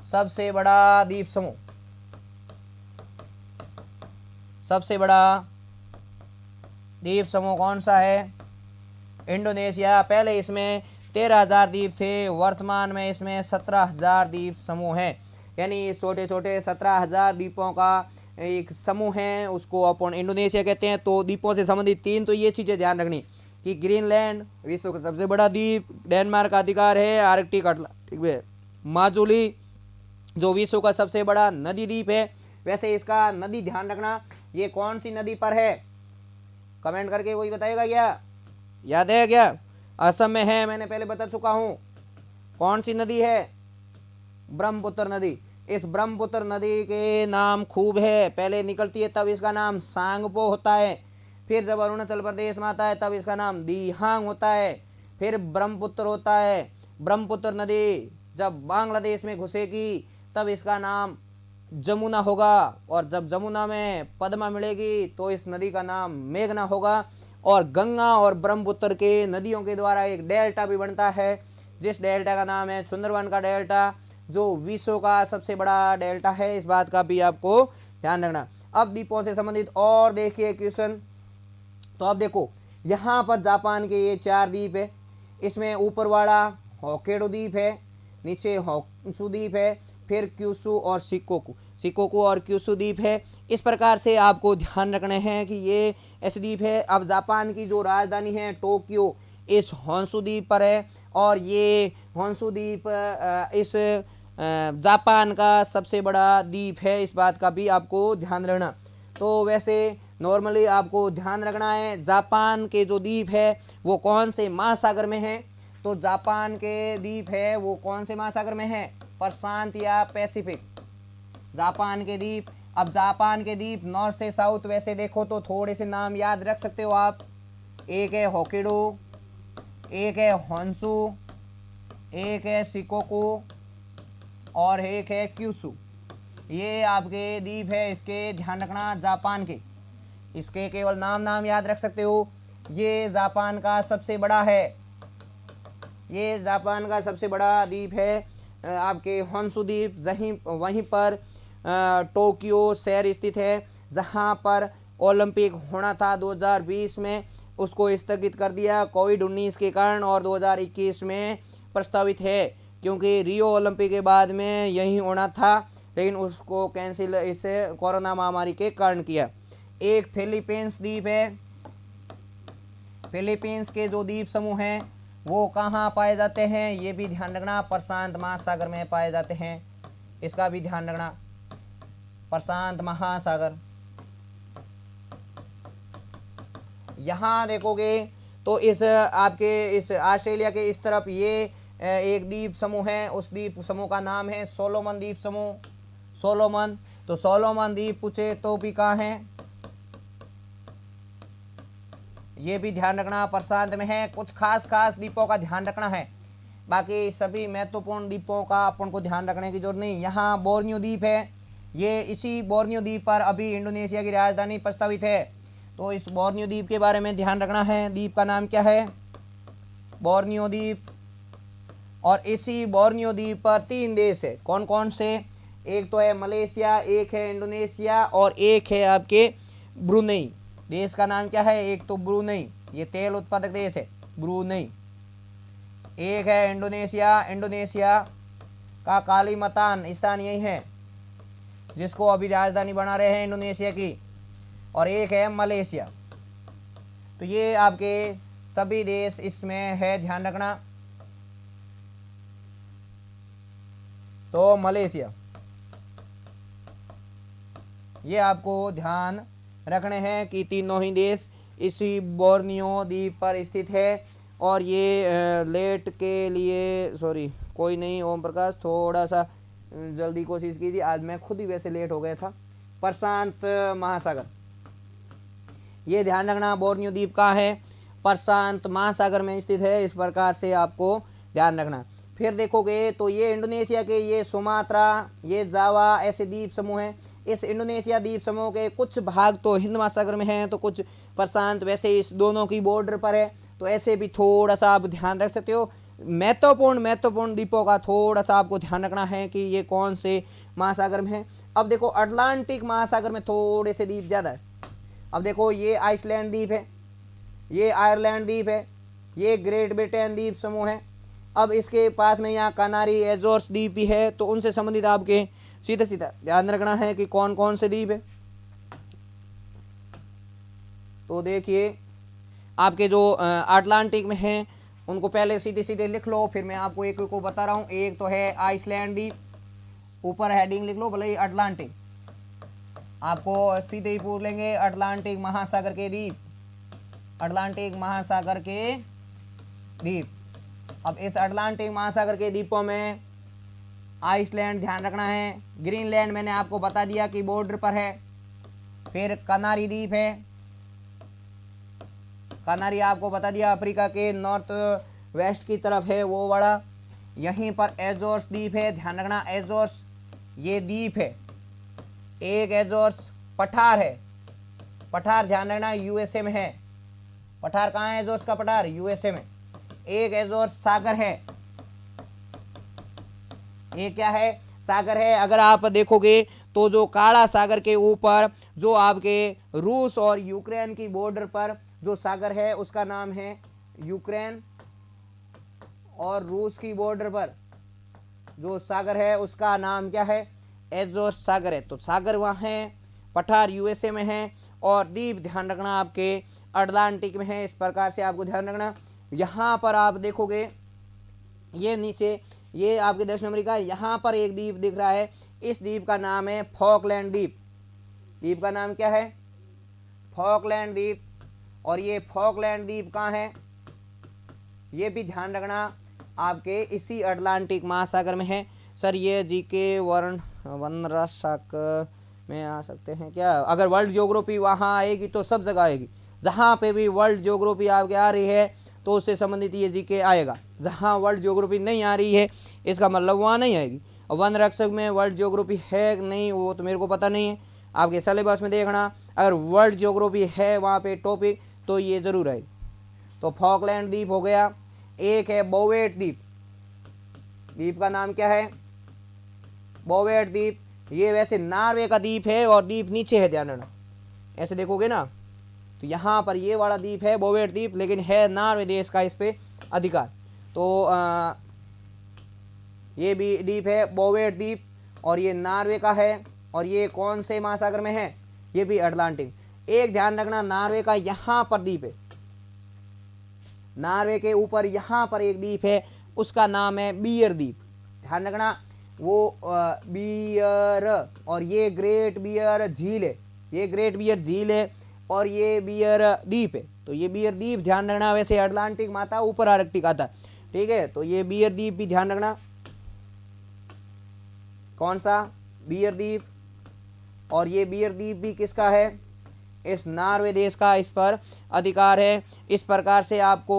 सबसे बड़ा द्वीप समूह, सबसे बड़ा द्वीप समूह कौन सा है, इंडोनेशिया। पहले इसमें 13,000 द्वीप थे, वर्तमान में इसमें 17,000 द्वीप समूह हैं, यानी छोटे छोटे 17,000 द्वीपों का एक समूह है, उसको अपन इंडोनेशिया कहते हैं। तो द्वीपों से संबंधित तीन तो ये चीज़ें ध्यान रखनी कि ग्रीनलैंड विश्व का सबसे बड़ा द्वीप, डेनमार्क का अधिकार है, आर्कटिक अटलांटिक में माजुली, जो विश्व का सबसे बड़ा नदी द्वीप है। वैसे इसका नदी ध्यान रखना, ये कौन सी नदी पर है, कमेंट करके कोई बताएगा क्या, याद है क्या? असम में है, मैंने पहले बता चुका हूँ। कौन सी नदी है? ब्रह्मपुत्र नदी। इस ब्रह्मपुत्र नदी के नाम खूब है, पहले निकलती है तब इसका नाम सांगपो होता है, फिर जब अरुणाचल प्रदेश में आता है तब इसका नाम दिहांग होता है, फिर ब्रह्मपुत्र होता है। ब्रह्मपुत्र नदी जब बांग्लादेश में घुसेगी तब इसका नाम जमुना होगा, और जब जमुना में पद्मा मिलेगी तो इस नदी का नाम मेघना होगा। और गंगा और ब्रह्मपुत्र के नदियों के द्वारा एक डेल्टा भी बनता है, जिस डेल्टा का नाम है सुंदरवन का डेल्टा, जो विश्व का सबसे बड़ा डेल्टा है। इस बात का भी आपको ध्यान रखना। अब द्वीपों से संबंधित और देखिए क्वेश्चन। तो अब देखो यहाँ पर जापान के ये 4 द्वीप है, इसमें ऊपर वाला होक्काइडो द्वीप है, नीचे होन्शु द्वीप है, फिर क्यूशु और शिकोकू और क्यूशु द्वीप है। इस प्रकार से आपको ध्यान रखने हैं कि ये ऐसे द्वीप है। अब जापान की जो राजधानी है टोक्यो इस होन्शु द्वीप पर है, और ये होन्शु द्वीप इस जापान का सबसे बड़ा द्वीप है। इस बात का भी आपको ध्यान रखना। तो वैसे नॉर्मली आपको ध्यान रखना है जापान के जो द्वीप है वो कौन से महासागर में है। तो जापान के द्वीप है वो कौन से महासागर में है, प्रशांत या पैसिफिक, जापान के द्वीप। अब जापान के द्वीप नॉर्थ से साउथ वैसे देखो तो थोड़े से नाम याद रख सकते हो आप। एक है होक्काइडो, एक है होन्शु, एक है शिकोकू और एक है क्यूशु। ये आपके द्वीप है, इसके ध्यान रखना जापान के। इसके केवल नाम याद रख सकते हो। ये जापान का सबसे बड़ा है, ये जापान का सबसे बड़ा द्वीप है आपके होन्शु द्वीप। वहीं पर टोक्यो शहर स्थित है, जहां पर ओलंपिक होना था 2020 में, उसको स्थगित कर दिया कोविड-19 के कारण, और 2021 में प्रस्तावित है, क्योंकि रियो ओलंपिक के बाद में यहीं होना था, लेकिन उसको कैंसिल इसे कोरोना महामारी के कारण किया। एक फिलीपींस द्वीप है। फिलीपींस के जो द्वीप समूह हैं वो कहाँ पाए जाते हैं, ये भी ध्यान रखना, प्रशांत महासागर में पाए जाते हैं। इसका भी ध्यान रखना, प्रशांत महासागर। यहाँ देखोगे तो इस आपके इस ऑस्ट्रेलिया के इस तरफ ये एक द्वीप समूह है, उस द्वीप समूह का नाम है सोलोमन द्वीप समूह, सोलोमन। तो सोलोमन द्वीप पूछे तो भी कहाँ है, ये भी ध्यान रखना, प्रशांत में है। कुछ खास द्वीपों का ध्यान रखना है, बाकी सभी महत्वपूर्ण द्वीपों का अपन को ध्यान रखने की जरूरत नहीं। यहाँ बोर्नियो द्वीप है, ये इसी बोर्नियो द्वीप पर अभी इंडोनेशिया की राजधानी प्रस्तावित है। तो इस बोर्नियो द्वीप के बारे में ध्यान रखना है। द्वीप का नाम क्या है, बोर्नियो द्वीप। और इसी बोर्नियो द्वीप पर 3 देश है, कौन कौन से, एक तो है मलेशिया, एक है इंडोनेशिया और एक है आपके ब्रुनेई। देश का नाम क्या है, एक तो ब्रुनेई, ये तेल उत्पादक देश है ब्रुनेई। एक है इंडोनेशिया, इंडोनेशिया का कालीमतान स्थान यही है, जिसको अभी राजधानी बना रहे हैं इंडोनेशिया की। और एक है मलेशिया। तो ये आपके सभी देश इसमें है, ध्यान रखना। तो मलेशिया, ये आपको ध्यान रखने हैं कि तीनों ही देश इसी बोर्नियो द्वीप पर स्थित है। और ये लेट के लिए सॉरी कोई नहीं, ओम प्रकाश थोड़ा सा जल्दी कोशिश कीजिए, आज मैं खुद ही वैसे लेट हो गया था। प्रशांत महासागर, ये ध्यान रखना, बोर्नियो द्वीप कहाँ है, प्रशांत महासागर में स्थित है। इस प्रकार से आपको ध्यान रखना। फिर देखोगे तो ये इंडोनेशिया के ये सुमात्रा, ये जावा ऐसे द्वीप समूह हैं। इस इंडोनेशिया द्वीप समूह के कुछ भाग तो हिंद महासागर में हैं, तो कुछ प्रशांत, वैसे इस दोनों की बॉर्डर पर है। तो ऐसे भी थोड़ा सा आप ध्यान रख सकते हो। महत्वपूर्ण द्वीपों का थोड़ा सा आपको ध्यान रखना है कि ये कौन से महासागर में है। अब देखो अटलांटिक महासागर में थोड़े से द्वीप ज़्यादा है। अब देखो ये आइसलैंड द्वीप है, ये आयरलैंड द्वीप है, ये ग्रेट ब्रिटेन द्वीप समूह है। अब इसके पास में यहाँ कनारी एजोर्स द्वीप भी है। तो उनसे संबंधित आपके सीधा ध्यान रखना है कि कौन कौन से द्वीप है। तो देखिए आपके जो अटलांटिक में हैं उनको पहले सीधे लिख लो, फिर मैं आपको एक को बता रहा हूँ। एक तो है आइसलैंड द्वीप, ऊपर हेडिंग लिख लो भले ही अटलांटिक, आपको सीधे ही पूछ लेंगे अटलांटिक महासागर के द्वीप, अटलांटिक महासागर के द्वीप। अब इस अटलांटिक महासागर के द्वीपों में आइसलैंड ध्यान रखना है, ग्रीनलैंड मैंने आपको बता दिया कि बॉर्डर पर है, फिर कनारी द्वीप है, कनारी आपको बता दिया अफ्रीका के नॉर्थ वेस्ट की तरफ है वो बड़ा। यहीं पर एजोर्स द्वीप है, ध्यान रखना एजोर्स ये द्वीप है, एक एजोर्स पठार है, पठार ध्यान रखना यूएसए में है, पठार कहाँ है एजोर्स का पठार यूएसए में। एक एजोर्स सागर है, ये क्या है सागर है। अगर आप देखोगे तो जो काला सागर के ऊपर जो आपके रूस और यूक्रेन की बॉर्डर पर जो सागर है उसका नाम है यूक्रेन, और रूस की बॉर्डर पर जो सागर है उसका नाम क्या है एजोर्स सागर है। तो सागर वहाँ है, पठार यूएसए में है, और द्वीप ध्यान रखना आपके अटलांटिक में है। इस प्रकार से आपको ध्यान रखना। यहाँ पर आप देखोगे ये नीचे ये आपके दक्षिण अमेरिका, यहाँ पर एक द्वीप दिख रहा है, इस द्वीप का नाम है फॉकलैंड द्वीप। द्वीप का नाम क्या है फॉकलैंड द्वीप। और ये फॉकलैंड द्वीप कहाँ है ये भी ध्यान रखना आपके इसी अटलांटिक महासागर में है। सर ये जीके वर्ण शाक में आ सकते हैं क्या? अगर वर्ल्ड ज्योग्राफी वहाँ आएगी तो सब जगह आएगी, जहाँ पे भी वर्ल्ड ज्योग्राफी आपके आ रही है तो उससे संबंधित ये जीके आएगा। जहाँ वर्ल्ड ज्योग्राफी नहीं आ रही है इसका मतलब वहाँ नहीं आएगी। और वन रक्षक में वर्ल्ड ज्योग्राफी है कि नहीं वो तो मेरे को पता नहीं है, आपके सिलेबस में देखना। अगर वर्ल्ड ज्योग्राफी है वहाँ पे टॉपिक तो ये ज़रूर आएगी। तो फॉकलैंड द्वीप हो गया। एक है बोवेट द्वीप, द्वीप का नाम क्या है बोवेट द्वीप। ये वैसे नॉर्वे का द्वीप है और द्वीप नीचे है, ध्यान रखना ऐसे देखोगे ना तो यहाँ पर ये वाला द्वीप है बोवेट द्वीप, लेकिन है नॉर्वे देश का इस पे अधिकार। तो ये भी द्वीप है बोवेट द्वीप और ये नॉर्वे का है। और ये कौन से महासागर में है ये भी अटलांटिक। एक ध्यान रखना नॉर्वे का यहाँ पर द्वीप है, नॉर्वे के ऊपर यहाँ पर एक द्वीप है उसका नाम है बियर द्वीप। ध्यान रखना वो बियर, और ये ग्रेट बियर झील है, ये ग्रेट बियर झील है और ये बियर द्वीप है। तो ये बियर द्वीप ध्यान रखना, वैसे अटलांटिक माता ऊपर आर्कटिक आता है, ठीक है। तो ये बियर द्वीप भी ध्यान रखना, कौन सा बियर द्वीप। और ये बियर द्वीप भी किसका है इस नॉर्वे देश का, इस पर अधिकार है। इस प्रकार से आपको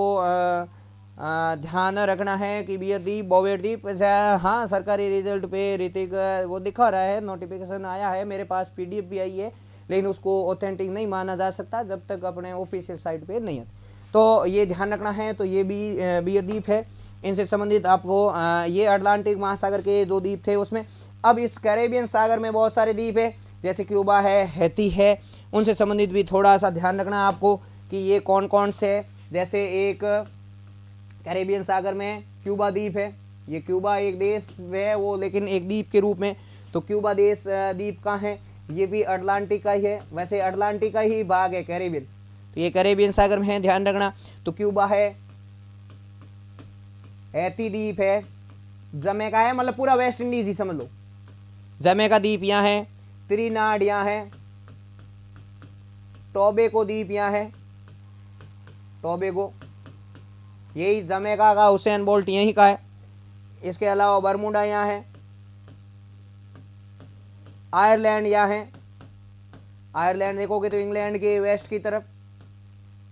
ध्यान रखना है कि बियर द्वीप बोवेट द्वीप। हाँ सरकारी रिजल्ट पे ऋतिक वो दिखा रहा है, नोटिफिकेशन आया है मेरे पास, पीडीएफ भी आई है, लेकिन उसको ऑथेंटिक नहीं माना जा सकता जब तक अपने ऑफिशियल साइट पे नहीं आता। तो ये ध्यान रखना है। तो ये भी बियर द्वीप है, इनसे संबंधित आपको ये अटलांटिक महासागर के जो द्वीप थे उसमें। अब इस कैरेबियन सागर में बहुत सारे द्वीप है, जैसे क्यूबा है, हैती है, उनसे संबंधित भी थोड़ा सा ध्यान रखना आपको कि ये कौन कौन से है। जैसे एक कैरेबियन सागर में क्यूबा द्वीप है, ये क्यूबा एक देश है वो लेकिन एक द्वीप के रूप में। तो क्यूबा देश द्वीप कहाँ है ये भी अटलांटिक का ही है, वैसे अटलांटिक का ही भाग है कैरेबियन। तो ये कैरेबियन सागर में है, ध्यान रखना। तो क्यूबा है, हैती द्वीप है, जमैका है, मतलब पूरा वेस्ट इंडीज ही समझ लो, जमैका द्वीप यहाँ है, त्रिनाड यहाँ है, टोबैगो द्वीप यहाँ है, टोबैगो यही जमैका का हुसैन बोल्ट यहीं का है। इसके अलावा बरमूडा यहाँ है, आयरलैंड यहाँ है, आयरलैंड देखोगे तो इंग्लैंड के वेस्ट की तरफ,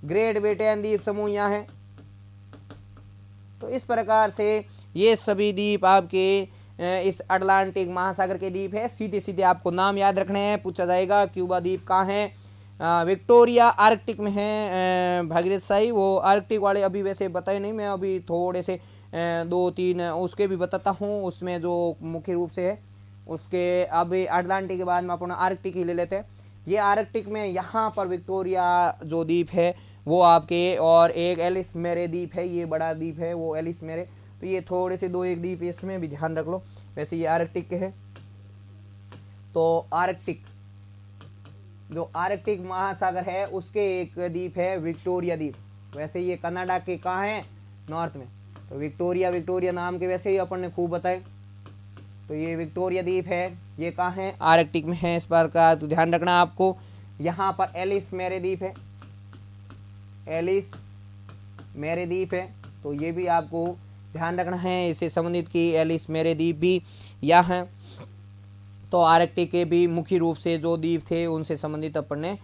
ग्रेट ब्रिटेन द्वीप समूह यहाँ है। तो इस प्रकार से ये सभी द्वीप आपके इस अटलांटिक महासागर के द्वीप है। सीधे सीधे आपको नाम याद रखने हैं, पूछा जाएगा क्यूबा द्वीप कहाँ है, विक्टोरिया आर्कटिक में है। भागीरथ साई वो आर्कटिक वाले अभी वैसे बताए नहीं, मैं अभी थोड़े से 2-3 उसके भी बताता हूँ, उसमें जो मुख्य रूप से है उसके। अभी अटलांटिक के बाद में अपना आर्कटिक ही ले लेते हैं। ये आर्कटिक में यहाँ पर विक्टोरिया जो द्वीप है वो आपके, और एक एलिस मेरे द्वीप है, ये बड़ा द्वीप है वो एलिस मेरे। तो ये थोड़े से 2-1 द्वीप इसमें भी ध्यान रख लो, वैसे ये आर्कटिक के है। तो आर्कटिक जो आर्कटिक महासागर है उसके एक द्वीप है विक्टोरिया द्वीप। वैसे ये कनाडा के कहाँ है नॉर्थ में, तो विक्टोरिया, विक्टोरिया नाम के वैसे ही अपन ने खूब बताए। तो ये विक्टोरिया द्वीप है, ये कहाँ है, आर्कटिक में है इस बार का, तो ध्यान रखना आपको। यहाँ पर एलिस मेरे द्वीप है, एलिस मेरे द्वीप है, तो ये भी आपको ध्यान रखना है इससे संबंधित कि एलिस मेरे द्वीप भी यहाँ है। तो आर्कटिक के भी मुख्य रूप से जो द्वीप थे उनसे संबंधित अपन ने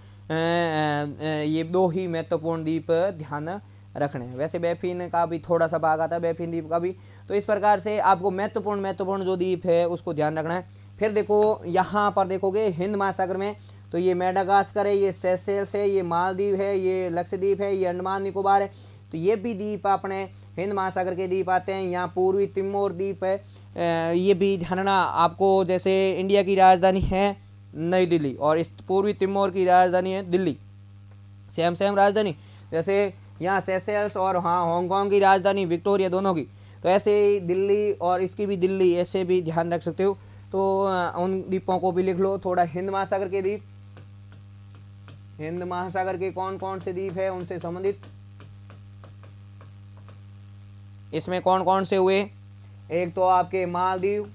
ये दो ही महत्वपूर्ण द्वीप ध्यान रखने हैं। वैसे बैफिन का भी थोड़ा सा भाग आता है, बैफिन द्वीप का भी। तो इस प्रकार से आपको महत्वपूर्ण जो द्वीप है उसको ध्यान रखना है। फिर देखो यहाँ पर देखोगे हिंद महासागर में, तो ये मेडागास्कर है, ये सेशेल्स है, ये मालदीव है, ये लक्षद्वीप है, ये अंडमान निकोबार है। तो ये भी द्वीप अपने हिंद महासागर के द्वीप आते हैं। यहाँ पूर्वी तिमोर द्वीप है, ये भी ध्यान रखना आपको। जैसे इंडिया की राजधानी है नई दिल्ली और इस पूर्वी तिमोर की राजधानी है दिल्ली, सेम राजधानी। जैसे यहाँ सेशेल्स और हाँ हांगकांग की राजधानी विक्टोरिया दोनों की, तो ऐसे ही दिल्ली और इसकी भी दिल्ली, ऐसे भी ध्यान रख सकते हो। तो उन द्वीपों को भी लिख लो थोड़ा। हिंद महासागर के द्वीप, हिंद महासागर के कौन कौन से द्वीप है उनसे संबंधित, इसमें कौन कौन से हुए, एक तो आपके मालदीव,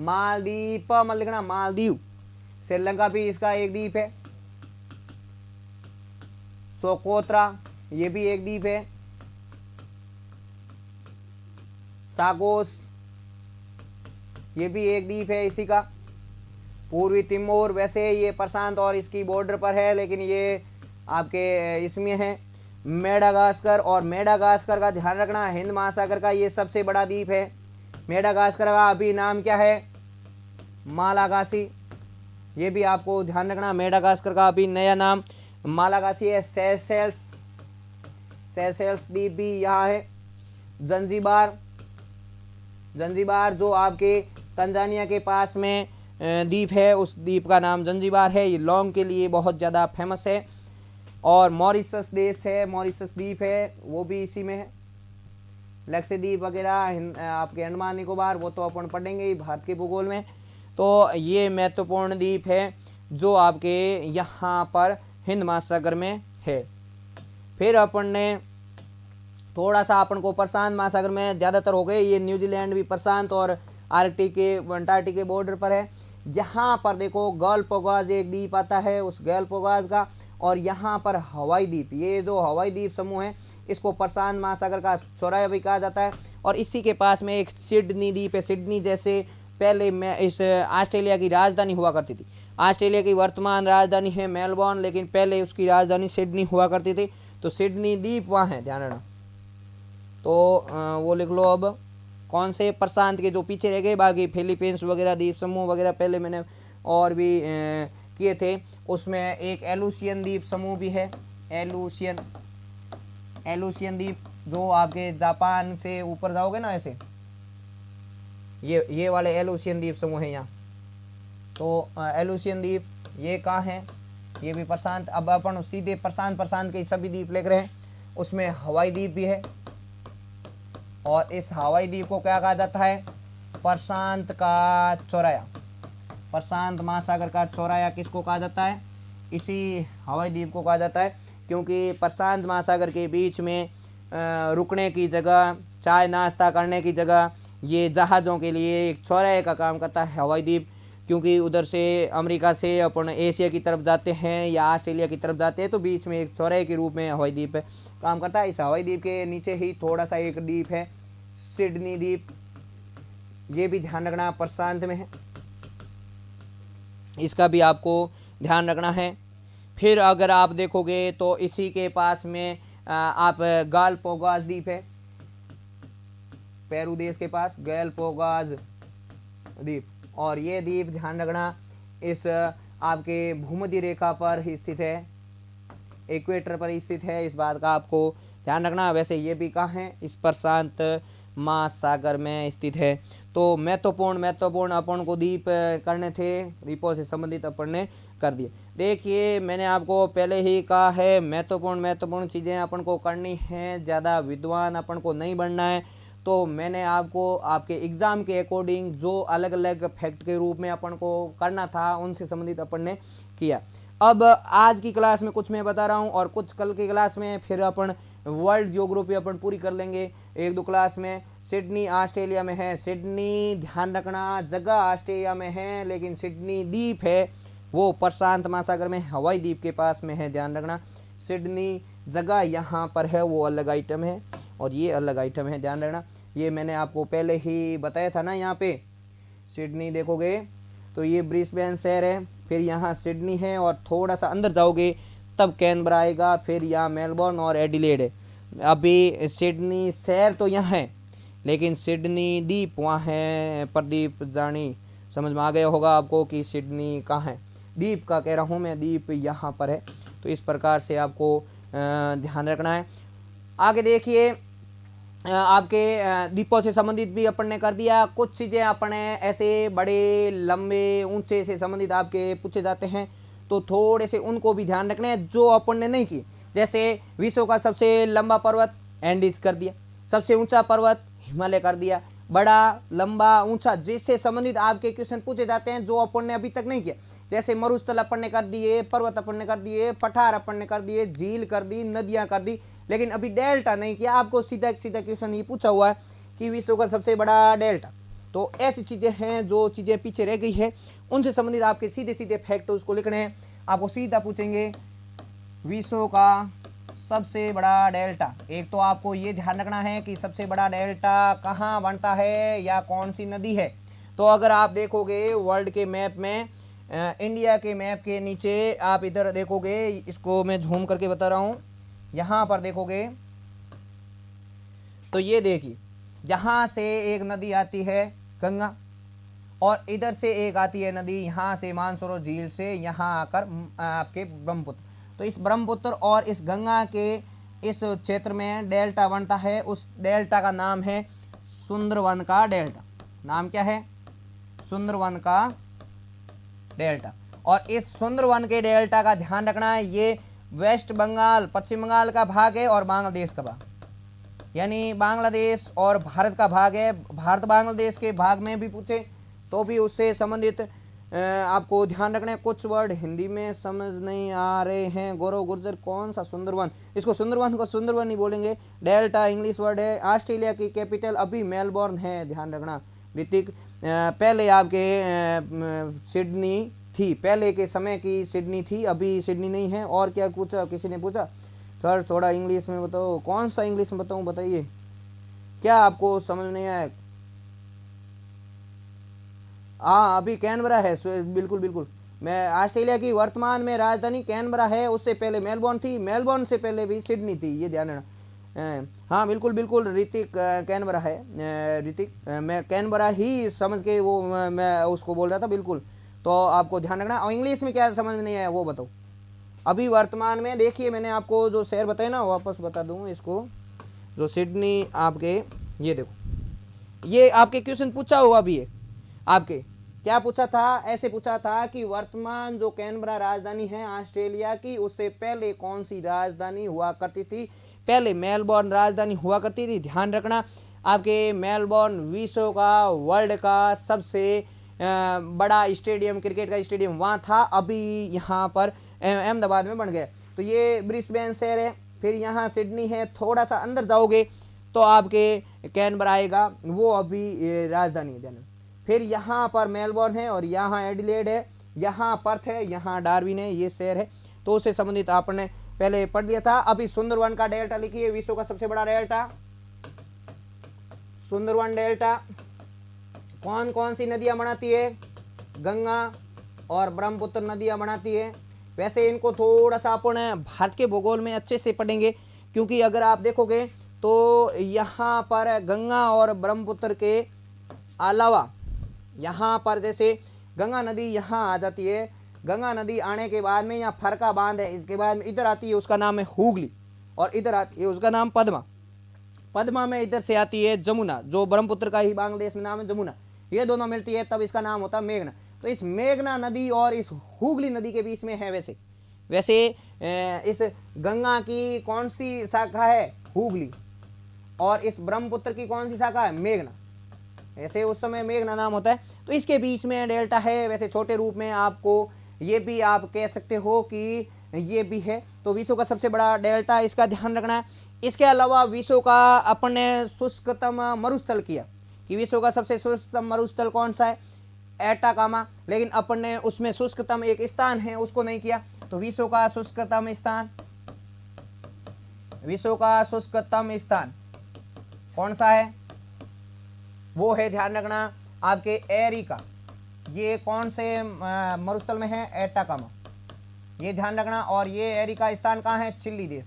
मालदीप मत लिखना, मालदीव। श्रीलंका भी इसका एक द्वीप है। सोकोत्रा ये भी एक द्वीप है। सागोस ये भी एक द्वीप है इसी का। पूर्वी तिमोर वैसे ये प्रशांत और इसकी बॉर्डर पर है, लेकिन ये आपके इसमें है। मेडागास्कर, और मेडागास्कर का ध्यान रखना हिंद महासागर का ये सबसे बड़ा द्वीप है। मेडागास्कर का अभी नाम क्या है, मालागासी, ये भी आपको ध्यान रखना। मेडागास्कर का अभी नया नाम मालागासी है। सेशेल्स, सेशेल्स द्वीप भी यहाँ है। जंजीबार, जंजीबार जो आपके तंजानिया के पास में द्वीप है, उस द्वीप का नाम जंजीबार है। ये लौंग के लिए बहुत ज़्यादा फेमस है। और मॉरिशस देश है, मॉरिशस द्वीप है, वो भी इसी में है। लक्षद्वीप वगैरह आपके अंडमान निकोबार वो तो अपन पढ़ेंगे ही भारत के भूगोल में। तो ये महत्वपूर्ण द्वीप है जो आपके यहाँ पर हिंद महासागर में है। फिर अपन ने थोड़ा सा अपन को प्रशांत महासागर में ज़्यादातर हो गए। ये न्यूजीलैंड भी प्रशांत और आर्कटिक के अंटार्कटिक के बॉर्डर पर है। यहाँ पर देखो गैलापागोस एक द्वीप आता है उस गैलापागोस का, और यहाँ पर हवाई द्वीप, ये जो हवाई द्वीप समूह है इसको प्रशांत महासागर का चौराहा भी कहा जाता है। और इसी के पास में एक सिडनी द्वीप है। सिडनी जैसे पहले में इस ऑस्ट्रेलिया की राजधानी हुआ करती थी। ऑस्ट्रेलिया की वर्तमान राजधानी है मेलबोर्न, लेकिन पहले उसकी राजधानी सिडनी हुआ करती थी। तो सिडनी द्वीप वहाँ है, ध्यान रखना। तो वो लिख लो। अब कौन से प्रशांत के जो पीछे रह गए, बाकी फिलीपींस वगैरह द्वीप समूह वगैरह पहले मैंने और भी किए थे। उसमें एक एलुसियन द्वीप समूह भी है। एलुसियन, एलुसियन द्वीप जो आपके जापान से ऊपर जाओगे ना ऐसे, ये वाले एलुसियन द्वीप समूह है यहाँ। तो एलुसियन द्वीप ये कहाँ है, ये भी प्रशांत। अब अपन सीधे प्रशांत के सभी द्वीप लिख रहे हैं। उसमें हवाई द्वीप भी है, और इस हवाई द्वीप को क्या कहा जाता है, प्रशांत का चौराहा। प्रशांत महासागर का चौराहा किसको कहा जाता है, इसी हवाई द्वीप को कहा जाता है। क्योंकि प्रशांत महासागर के बीच में रुकने की जगह, चाय नाश्ता करने की जगह, ये जहाज़ों के लिए एक चौराहे का काम करता है हवाई द्वीप। क्योंकि उधर से अमेरिका से अपन एशिया की तरफ जाते हैं या ऑस्ट्रेलिया की तरफ जाते हैं, तो बीच में एक चौराहे के रूप में हवाई द्वीप काम करता है। इस हवाई द्वीप के नीचे ही थोड़ा सा एक द्वीप है सिडनी द्वीप, ये भी ध्यान रखना प्रशांत में है, इसका भी आपको ध्यान रखना है। फिर अगर आप देखोगे तो इसी के पास में आप गैलापागोस द्वीप है, पेरू देश के पास गैलापागोस द्वीप। और ये द्वीप ध्यान रखना इस आपके भूमध्य रेखा पर ही स्थित है, इक्वेटर पर स्थित है, इस बात का आपको ध्यान रखना। वैसे ये भी कहाँ है, इस प्रशांत महासागर में स्थित है। तो महत्वपूर्ण अपन को द्वीप करने थे, द्वीपों से संबंधित अपन ने कर दिए। देखिए मैंने आपको पहले ही कहा है महत्वपूर्ण चीज़ें अपन को करनी हैं, ज़्यादा विद्वान अपन को नहीं बनना है। तो मैंने आपको आपके एग्ज़ाम के अकॉर्डिंग जो अलग अलग फैक्ट के रूप में अपन को करना था उनसे संबंधित अपन ने किया। अब आज की क्लास में कुछ मैं बता रहा हूँ और कुछ कल की क्लास में फिर अपन वर्ल्ड ज्योग्राफी अपन पूरी कर लेंगे। एक दो क्लास में। सिडनी ऑस्ट्रेलिया में है, सिडनी ध्यान रखना जगह ऑस्ट्रेलिया में है, लेकिन सिडनी द्वीप है वो प्रशांत महासागर में हवाई द्वीप के पास में है, ध्यान रखना। सिडनी जगह यहाँ पर है वो अलग आइटम है, और ये अलग आइटम है, ध्यान रखना। ये मैंने आपको पहले ही बताया था ना। यहाँ पे सिडनी देखोगे तो ये ब्रिस्बेन शहर है, फिर यहाँ सिडनी है, और थोड़ा सा अंदर जाओगे तब कैनबरा आएगा, फिर यहाँ मेलबोर्न और एडिलेड है। अभी सिडनी शहर तो यहाँ है, लेकिन सिडनी द्वीप वहाँ है। प्रदीप जानी, समझ में आ गया होगा आपको कि सिडनी कहाँ है। द्वीप का कह रहा हूँ मैं, द्वीप यहाँ पर है। तो इस प्रकार से आपको ध्यान रखना है। आगे देखिए, आपके द्वीपों से संबंधित भी अपन ने कर दिया। कुछ चीज़ें अपने ऐसे बड़े लंबे ऊंचे से संबंधित आपके पूछे जाते हैं, तो थोड़े से उनको भी ध्यान रखना है जो अपन ने नहीं की। जैसे विश्व का सबसे लंबा पर्वत एंडीज कर दिया, सबसे ऊंचा पर्वत हिमालय कर दिया। बड़ा लंबा ऊंचा जिससे संबंधित आपके क्वेश्चन पूछे जाते हैं जो अपन ने अभी तक नहीं किया। जैसे मरुस्थल अपन ने कर दिए, पर्वत अपन ने कर दिए, पठार अपन ने कर दिए, झील कर दी, नदियां कर दी, लेकिन अभी डेल्टा नहीं किया। आपको सीधा सीधा क्वेश्चन ये पूछा हुआ है कि विश्व का सबसे बड़ा डेल्टा। तो ऐसी चीज़ें हैं जो चीज़ें पीछे रह गई है, उनसे संबंधित आपके सीधे सीधे फैक्ट उसको लिखने हैं। आपको सीधा पूछेंगे विश्व का सबसे बड़ा डेल्टा। एक तो आपको ये ध्यान रखना है कि सबसे बड़ा डेल्टा कहाँ बनता है या कौन सी नदी है। तो अगर आप देखोगे वर्ल्ड के मैप में, इंडिया के मैप के नीचे आप इधर देखोगे, इसको मैं झूम करके बता रहा हूँ, यहाँ पर देखोगे तो ये देखिए, यहाँ से एक नदी आती है गंगा, और इधर से एक आती है नदी यहाँ से मानसरोवर झील से यहाँ आकर आपके ब्रह्मपुत्र। तो इस ब्रह्मपुत्र और इस गंगा के इस क्षेत्र में डेल्टा बनता है। उस डेल्टा का नाम है सुंदरवन का डेल्टा। नाम क्या है? सुंदरवन का डेल्टा। और इस सुंदरवन के डेल्टा का ध्यान रखना है, ये वेस्ट बंगाल, पश्चिम बंगाल का भाग है और बांग्लादेश का भाग, यानी बांग्लादेश और भारत का भाग है। भारत बांग्लादेश के भाग में भी पूछे तो भी उससे संबंधित आपको ध्यान रखना है। कुछ वर्ड हिंदी में समझ नहीं आ रहे हैं। गौरव गुर्जर, कौन सा सुंदरवन? इसको सुंदरवन को सुंदरवन ही बोलेंगे। डेल्टा इंग्लिश वर्ड है। ऑस्ट्रेलिया की कैपिटल अभी मेलबोर्न है, ध्यान रखना। ऋतिक, पहले आपके सिडनी थी, पहले के समय की सिडनी थी, अभी सिडनी नहीं है। और क्या पूछा, किसी ने पूछा सर थोड़ा इंग्लिश में बताओ। कौन सा इंग्लिश में बताऊँ, बताइए, क्या आपको समझ नहीं आया? हाँ, अभी कैनबरा है, बिल्कुल बिल्कुल। मैं ऑस्ट्रेलिया की वर्तमान में राजधानी कैनबरा है, उससे पहले मेलबोर्न थी, मेलबोर्न से पहले भी सिडनी थी, ये ध्यान रखना। हाँ बिल्कुल बिल्कुल, ऋतिक कैनबरा है। ऋतिक, मैं कैनबरा ही समझ के वो मैं उसको बोल रहा था, बिल्कुल। तो आपको ध्यान रखना। और इंग्लिश में क्या समझ में नहीं आया वो बताओ। अभी वर्तमान में देखिए, मैंने आपको जो शहर बताए ना, वापस बता दूँ इसको। जो सिडनी आपके, ये देखो, ये आपके क्वेश्चन पूछा हुआ भी है। आपके क्या पूछा था? ऐसे पूछा था कि वर्तमान जो कैनबरा राजधानी है ऑस्ट्रेलिया की, उससे पहले कौन सी राजधानी हुआ करती थी? पहले मेलबोर्न राजधानी हुआ करती थी, ध्यान रखना। आपके मेलबोर्न विश्व का, वर्ल्ड का सबसे बड़ा स्टेडियम, क्रिकेट का स्टेडियम वहाँ था, अभी यहाँ पर अहमदाबाद में बन गया। तो ये ब्रिस्बेन शहर है, फिर यहाँ सिडनी है। थोड़ा सा अंदर जाओगे तो आपके कैनबरा आएगा, वो अभी राजधानी है, ध्यान। फिर यहाँ पर मेलबोर्न है, और यहाँ एडिलेड है, यहाँ पर्थ है, यहाँ डार्विन है, ये शहर है। तो उससे संबंधित आपने पहले पढ़ लिया था। अभी सुंदरवन का डेल्टा लिखिए, विश्व का सबसे बड़ा डेल्टा सुंदरवन डेल्टा। कौन कौन सी नदियाँ बनाती है? गंगा और ब्रह्मपुत्र नदियाँ बनाती है। वैसे इनको थोड़ा सा अपन भारत के भूगोल में अच्छे से पढ़ेंगे, क्योंकि अगर आप देखोगे तो यहाँ पर गंगा और ब्रह्मपुत्र के अलावा यहाँ पर जैसे गंगा नदी यहाँ आ जाती है, गंगा नदी आने के बाद में यहाँ फरका बांध है, इसके बाद में इधर आती है, उसका नाम है हुगली, और इधर आती है, उसका नाम पद्मा। पद्मा में इधर से आती है जमुना, जो ब्रह्मपुत्र का ही बांग्लादेश में नाम है जमुना। ये दोनों मिलती है तब इसका नाम होता है मेघना। तो इस मेघना नदी और इस हुगली नदी के बीच में है। वैसे इस गंगा की कौन सी शाखा है? हुगली। और इस ब्रह्मपुत्र की कौन सी शाखा है? मेघना। ऐसे उस समय मेघना नाम होता है। तो इसके बीच में डेल्टा है। वैसे छोटे रूप में आपको ये भी आप कह सकते हो कि ये भी है। तो विश्व का सबसे बड़ा डेल्टा, इसका ध्यान रखना है। इसके अलावा विश्व का अपन ने शुष्कतम मरुस्थल किया कि विश्व का सबसे शुष्कतम मरुस्थल कौन सा है, एटाकामा, लेकिन अपन ने उसमें शुष्कतम एक स्थान है उसको नहीं किया। तो विश्व का शुष्कतम स्थान, विश्व का शुष्कतम स्थान कौन सा है, वो है, ध्यान रखना, आपके एरिका। ये कौन से मरुस्थल में है, एटाकामा, ये ध्यान रखना। और ये एरिका स्थान कहाँ है, चिली देश,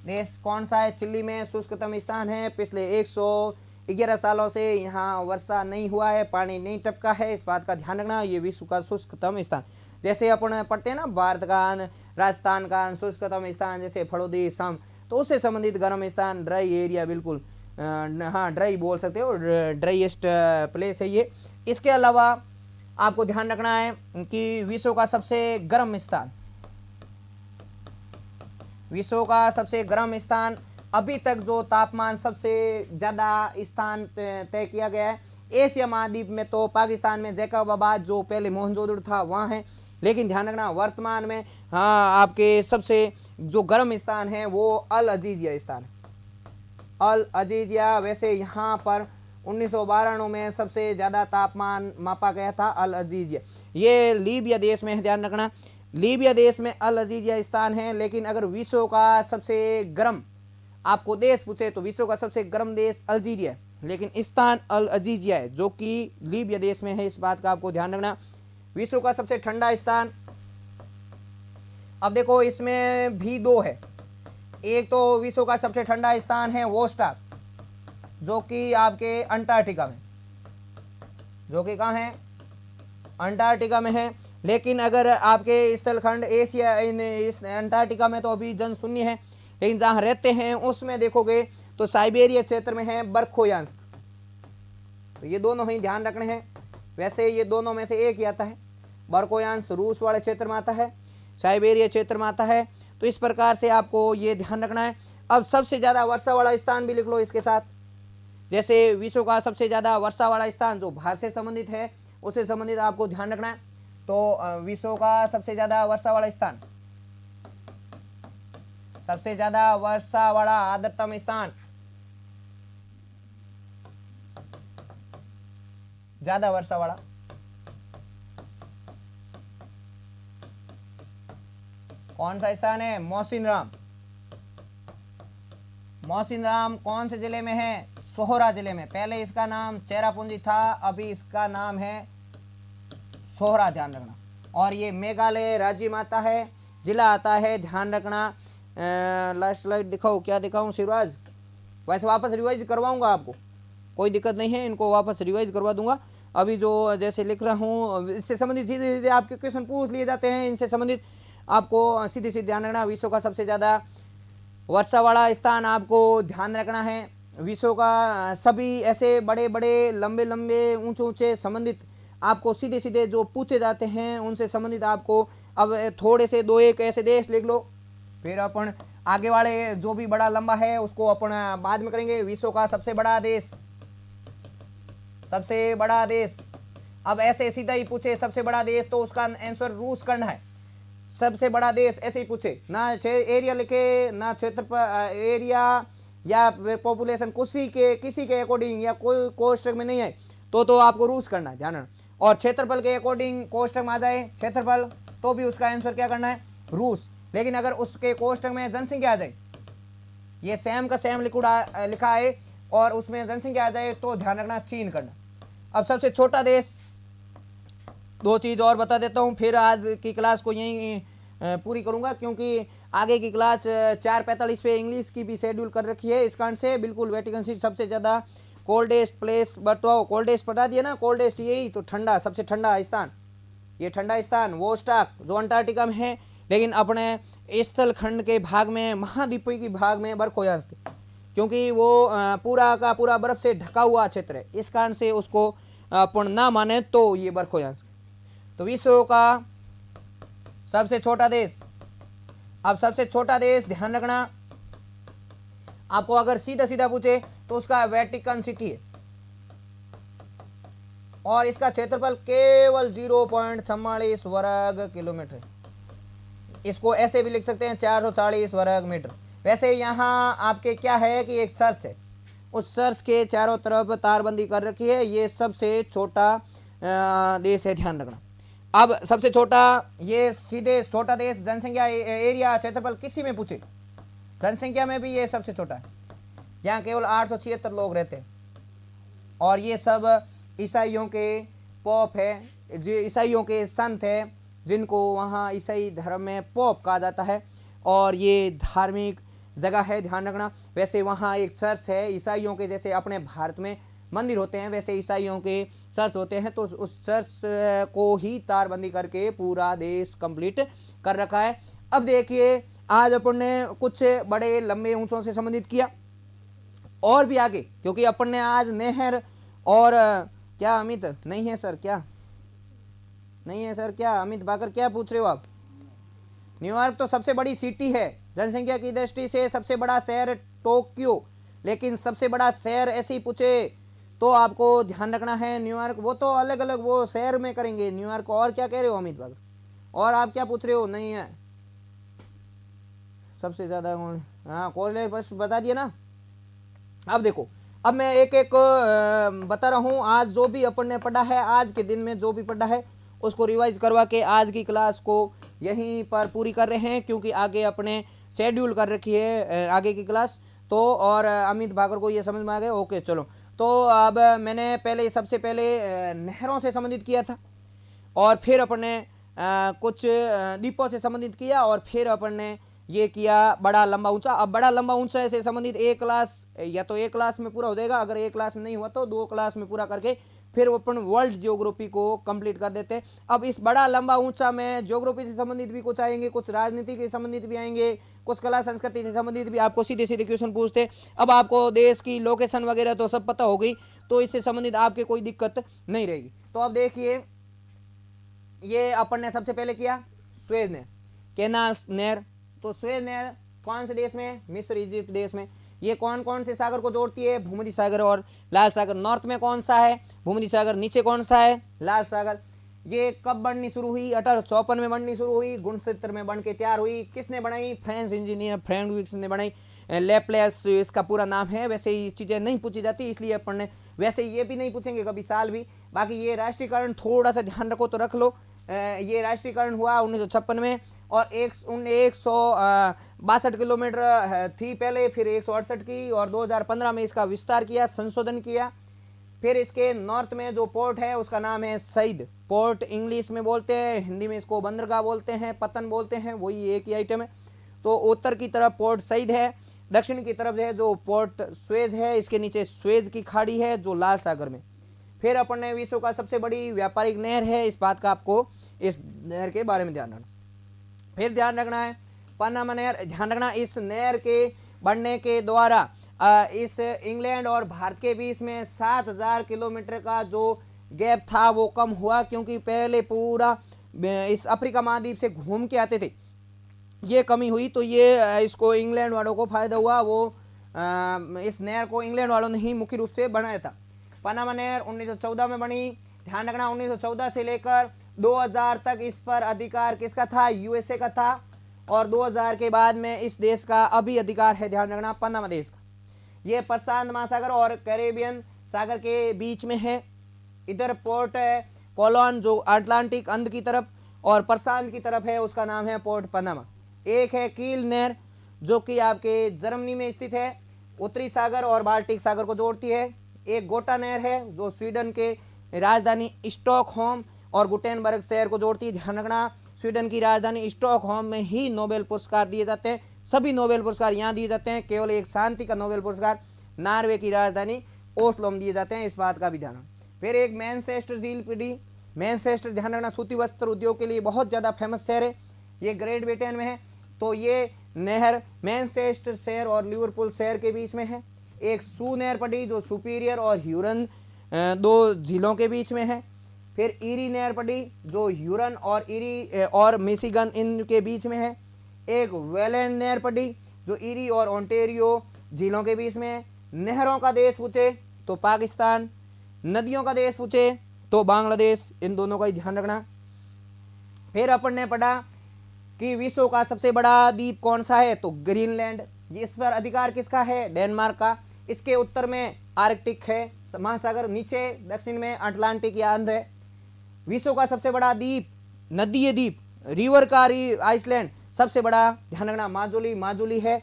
देश कौन सा है, चिली में शुष्कतम स्थान है। पिछले 111 सालों से यहाँ वर्षा नहीं हुआ है, पानी नहीं टपका है, इस बात का ध्यान रखना। ये विश्व का शुष्कतम स्थान, जैसे अपन पढ़ते हैं ना भारत का, राजस्थान का शुष्कतम स्थान जैसे फड़ोदी सम, तो उससे संबंधित गर्म स्थान, ड्राई एरिया, बिल्कुल हाँ ड्राई बोल सकते हो, ड्राईएस्ट प्लेस है ये। इसके अलावा आपको ध्यान रखना है कि विश्व का सबसे गर्म स्थान, विश्व का सबसे गर्म स्थान, अभी तक जो तापमान सबसे ज़्यादा स्थान तय किया गया है एशिया महाद्वीप में, तो पाकिस्तान में जैकबाबाद जो पहले मोहनजोदड़ो था वहाँ है। लेकिन ध्यान रखना वर्तमान में हाँ आपके सबसे जो गर्म स्थान है वो अल अजीजिया स्थान है, अल अजीजिया। वैसे यहाँ पर 1992 में सबसे ज़्यादा तापमान मापा गया था अल अजीजिया, ये लीबिया देश में है, ध्यान रखना, लीबिया देश में अल अजीजिया स्थान है। लेकिन अगर विश्व का सबसे गर्म आपको देश पूछे तो विश्व का सबसे गर्म देश अल्जीरिया है, लेकिन स्थान अल अजीजिया है जो कि लीबिया देश में है, इस बात का आपको ध्यान रखना। विश्व का सबसे ठंडा स्थान, अब देखो इसमें भी दो है, एक तो विश्व का सबसे ठंडा स्थान है वोस्टॉक जो कि आपके अंटार्कटिका में, जो कि कहाँ है, अंटार्कटिका में है। लेकिन अगर आपके स्थलखंड एशिया इस अंटार्कटिका में तो अभी जनशून्य है, लेकिन जहाँ रहते हैं उसमें देखोगे तो साइबेरिया क्षेत्र में है बर्खोयांस्क, तो ये दोनों ही ध्यान रखने हैं। वैसे ये दोनों में से एक ही आता है, बर्खोयांस्क रूस वाले क्षेत्र में आता है, साइबेरिया क्षेत्र में आता है। तो इस प्रकार से आपको ये ध्यान रखना है। अब सबसे ज़्यादा वर्षा वाला स्थान भी लिख लो इसके साथ, जैसे विश्व का सबसे ज़्यादा वर्षा वाला स्थान जो भारत से संबंधित है उससे संबंधित आपको ध्यान रखना है। तो विश्व का सबसे ज़्यादा वर्षा वाला स्थान, सबसे ज़्यादा वर्षा वाला आर्द्रतम स्थान, ज़्यादा वर्षा वाला, कौन सा स्थान है, मौसिनराम। मौसिनराम कौन से जिले में है, सोहरा जिले में, पहले इसका नाम चेरापूंजी था, अभी इसका नाम है सोहरा, ध्यान रखना। और ये मेघालय राज्य में आता है, जिला आता है, ध्यान रखना। लास्ट स्लाइड दिखाओ, क्या दिखाऊं शिवराज, वैसे वापस रिवाइज करवाऊंगा आपको, कोई दिक्कत नहीं है, इनको वापस रिवाइज करवा दूंगा। अभी जो जैसे लिख रहा हूँ इससे संबंधित सीधे सीधे आपके क्वेश्चन पूछ लिए जाते हैं, इनसे संबंधित आपको सीधे सीधे ध्यान रखना। विश्व का सबसे ज़्यादा वर्षा वाला स्थान आपको ध्यान रखना है। विश्व का सभी ऐसे बड़े बड़े लंबे लंबे ऊंचे ऊंचे संबंधित आपको सीधे सीधे जो पूछे जाते हैं उनसे संबंधित आपको अब थोड़े से दो एक ऐसे देश लिख लो, फिर अपन आगे वाले जो भी बड़ा लंबा है उसको अपन बाद में करेंगे। विश्व का सबसे बड़ा देश, सबसे बड़ा देश, अब ऐसे सीधा ही पूछे सबसे बड़ा देश तो उसका आंसर रूस करना है। सबसे बड़ा देश ऐसे ही पूछे, ना एरिया लिखे ना क्षेत्र एरिया या पॉपुलेशन, किसी के अकॉर्डिंग या कोई कोष्टक में नहीं है तो आपको रूस करना है, ध्यान रखना। और क्षेत्रफल के अकॉर्डिंग कोष्टक में आ जाए क्षेत्रफल तो भी उसका आंसर क्या करना है, रूस। लेकिन अगर उसके कोष्टक में जनसंख्या आ जाए, ये सेम का सेम लिखा है और उसमें जनसंख्या आ जाए तो ध्यान रखना चीन करना। अब सबसे छोटा देश, दो चीज़ और बता देता हूँ, फिर आज की क्लास को यहीं पूरी करूँगा क्योंकि आगे की क्लास 4:45 पे इंग्लिश की भी शेड्यूल कर रखी है। इस कारण से बिल्कुल वेटिकन सिटी सबसे ज़्यादा कोल्डेस्ट प्लेस बताओ, कोल्डेस्ट बता दिया ना, कोल्डेस्ट यही तो ठंडा, सबसे ठंडा स्थान, ये ठंडा स्थान वोस्टॉक जो अंटार्कटिका में है, लेकिन अपने स्थल खंड के भाग में महाद्वीपीय भाग में बर्खोयांस्क, क्योंकि वो पूरा का पूरा बर्फ से ढका हुआ क्षेत्र है, इस कारण से उसको अपन ना माने तो ये बर्खोयांस्क। तो विश्व का सबसे छोटा देश, अब सबसे छोटा देश ध्यान रखना, आपको अगर सीधा सीधा पूछे तो उसका वेटिकन सिटी है। और इसका क्षेत्रफल केवल 0.44 वर्ग किलोमीटर। इसको ऐसे भी लिख सकते हैं 440 वर्ग मीटर। वैसे यहाँ आपके क्या है कि एक सर्च है, उस सर्च के चारों तरफ तारबंदी कर रखी है। ये सबसे छोटा देश है, ध्यान रखना। अब सबसे छोटा, ये सीधे छोटा देश, जनसंख्या, एरिया, क्षेत्रफल किसी में पूछे, जनसंख्या में भी ये सबसे छोटा है। यहाँ केवल 876 लोग रहते हैं और ये सब ईसाइयों के पोप है, जो ईसाइयों के संत है, जिनको वहाँ ईसाई धर्म में पोप कहा जाता है और ये धार्मिक जगह है, ध्यान रखना। वैसे वहाँ एक चर्च है, ईसाइयों के जैसे अपने भारत में मंदिर होते हैं वैसे ईसाइयों के चर्च होते हैं, तो उस चर्च को ही तारबंदी करके पूरा देश कंप्लीट कर रखा है। अब देखिए, आज अपन ने कुछ बड़े लंबे ऊंचों से संबंधित किया और भी आगे, क्योंकि अपन ने आज नहर और क्या अमित नहीं है सर, क्या नहीं है सर, क्या अमित बाकर क्या पूछ रहे हो आप? न्यूयॉर्क तो सबसे बड़ी सिटी है, जनसंख्या की दृष्टि से सबसे बड़ा शहर टोक्यो, लेकिन सबसे बड़ा शहर ऐसे ही पूछे तो आपको ध्यान रखना है न्यूयॉर्क, वो तो अलग अलग वो शहर में करेंगे न्यूयॉर्क। और क्या कह रहे हो अमित बागर, और आप क्या पूछ रहे हो? नहीं है सबसे ज्यादा कौन? हाँ कॉलेज बस बता दिया ना। अब देखो, अब मैं एक एक बता रहा हूँ। आज जो भी अपन ने पढ़ा है, आज के दिन में जो भी पढ़ा है उसको रिवाइज करवा के आज की क्लास को यहीं पर पूरी कर रहे हैं, क्योंकि आगे अपने शेड्यूल कर रखी है आगे की क्लास। तो और अमित भाकर को ये समझ में आ गया? ओके चलो। तो अब मैंने पहले सबसे पहले नहरों से संबंधित किया था और फिर अपन ने कुछ द्वीपों से संबंधित किया और फिर अपन ने ये किया बड़ा लंबा ऊंचा। अब बड़ा लंबा ऊंचा से संबंधित एक क्लास, या तो एक क्लास में पूरा हो जाएगा, अगर एक क्लास में नहीं हुआ तो 2 क्लास में पूरा करके फिर अपन वर्ल्ड ज्योग्राफी को कंप्लीट कर देते हैं। अब इस बड़ा लंबा ऊंचा में ज्योग्राफी से संबंधित भी कुछ आएंगे, कुछ राजनीति के संबंधित भी आएंगे, कुछ कला संस्कृति से संबंधित भी आपको सीधे सीधे क्वेश्चन पूछते। अब आपको देश की लोकेशन वगैरह तो सब पता हो गई, तो इससे संबंधित आपके कोई दिक्कत नहीं रहेगी। तो अब देखिए, ये अपन ने सबसे पहले किया सुएज नहर, कैनाल नहर। तो सुएज नहर कौन से देश में? मिस्र, इजिप्ट देश में। ये कौन कौन से सागर को जोड़ती है? भूमध्य सागर और लाल सागर। नॉर्थ में कौन सा है? भूमध्य सागर। नीचे कौन सा है? लाल सागर। ये कब बननी शुरू हुई? 1854 में बननी शुरू हुई, गुणसूत्र में बन के तैयार हुई। किसने बनाई? फ्रेंच इंजीनियर फ्रेडरिक ने बनाई। लेप्लेस इसका पूरा नाम है। वैसे ये चीज़ें नहीं पूछी जाती, इसलिए अपन ने वैसे ये भी नहीं पूछेंगे कभी साल भी। बाकी ये राष्ट्रीयकरण थोड़ा सा ध्यान रखो तो रख लो। ये राष्ट्रीयकरण हुआ 1956 में और 162 किलोमीटर थी पहले, फिर 168 की और 2015 में इसका विस्तार किया, संशोधन किया। फिर इसके नॉर्थ में जो पोर्ट है उसका नाम है सईद पोर्ट, इंग्लिश में बोलते हैं, हिंदी में इसको बंदरगाह बोलते हैं, पतन बोलते हैं, वही एक ही आइटम है। तो उत्तर की तरफ पोर्ट सईद है, दक्षिण की तरफ है जो पोर्ट सुएज है, इसके नीचे सुएज की खाड़ी है जो लाल सागर में। फिर अपन ने विश्व का सबसे बड़ी व्यापारिक नहर है, इस बात का आपको इस नहर के बारे में ध्यान रखना। फिर ध्यान रखना है पनामा नहर, ध्यान रखना इस नहर के बनने के द्वारा इस इंग्लैंड और भारत के बीच में 7000 किलोमीटर का जो गैप था वो कम हुआ, क्योंकि पहले पूरा इस अफ्रीका महाद्वीप से घूम के आते थे, ये कमी हुई। तो ये इसको इंग्लैंड वालों को फायदा हुआ, वो इस नहर को इंग्लैंड वालों ने ही मुख्य रूप से बनाया था। पनामा नहर 1914 में बनी, ध्यान रखना 1914 से लेकर 2000 तक इस पर अधिकार किसका था? यूएसए का था, और 2000 के बाद में इस देश का अभी अधिकार है, ध्यान रखना, पनामा देश का। ये प्रशांत महासागर और कैरेबियन सागर के बीच में है। इधर पोर्ट है कोलोन जो अटलांटिक अंत की तरफ और प्रशांत की तरफ है, उसका नाम है पोर्ट पनामा। एक है कील नहर जो कि आपके जर्मनी में स्थित है, उत्तरी सागर और बाल्टिक सागर को जोड़ती है। एक गोटा नहर है जो स्वीडन के राजधानी स्टॉकहोम और गुटेनबर्ग शहर को जोड़ती है। ध्यान रखना स्वीडन की राजधानी स्टॉकहोम में ही नोबेल पुरस्कार दिए जाते हैं, सभी नोबेल पुरस्कार यहाँ दिए जाते हैं, केवल एक शांति का नोबेल पुरस्कार नॉर्वे की राजधानी ओस्लो में दिए जाते हैं, इस बात का भी ध्यान। फिर एक मैनचेस्टर झील पीढ़ी, मैनचेस्टर ध्यान रखना सूती वस्त्र उद्योग के लिए बहुत ज़्यादा फेमस शहर है, ये ग्रेट ब्रिटेन में है। तो ये नहर मैनचेस्टर शहर और लिवरपूल शहर के बीच में है। एक सू नहर पड़ी जो सुपीरियर और ह्यूरन दो झीलों के बीच में है। फिर ईरी नहर पड़ी जो ह्यूरन और ईरी और मिशिगन इनके बीच में है। एक वेलेंड नहर पड़ी जो ईरी और ओंटेरियो झीलों के बीच में है। नहरों का देश पूछे तो पाकिस्तान, नदियों का देश पूछे तो बांग्लादेश, इन दोनों का ही ध्यान रखना। फिर अपन ने पढ़ा कि विश्व का सबसे बड़ा द्वीप कौन सा है, तो ग्रीनलैंड। इस पर अधिकार किसका है, डेनमार्क का। इसके उत्तर में आर्कटिक है महासागर, नीचे दक्षिण में अटलांटिक या अंध है। विश्व का सबसे बड़ा द्वीप, नदीय द्वीप, रिवर का आइसलैंड, सबसे बड़ा ध्यान रखना माजुली, माजुली है,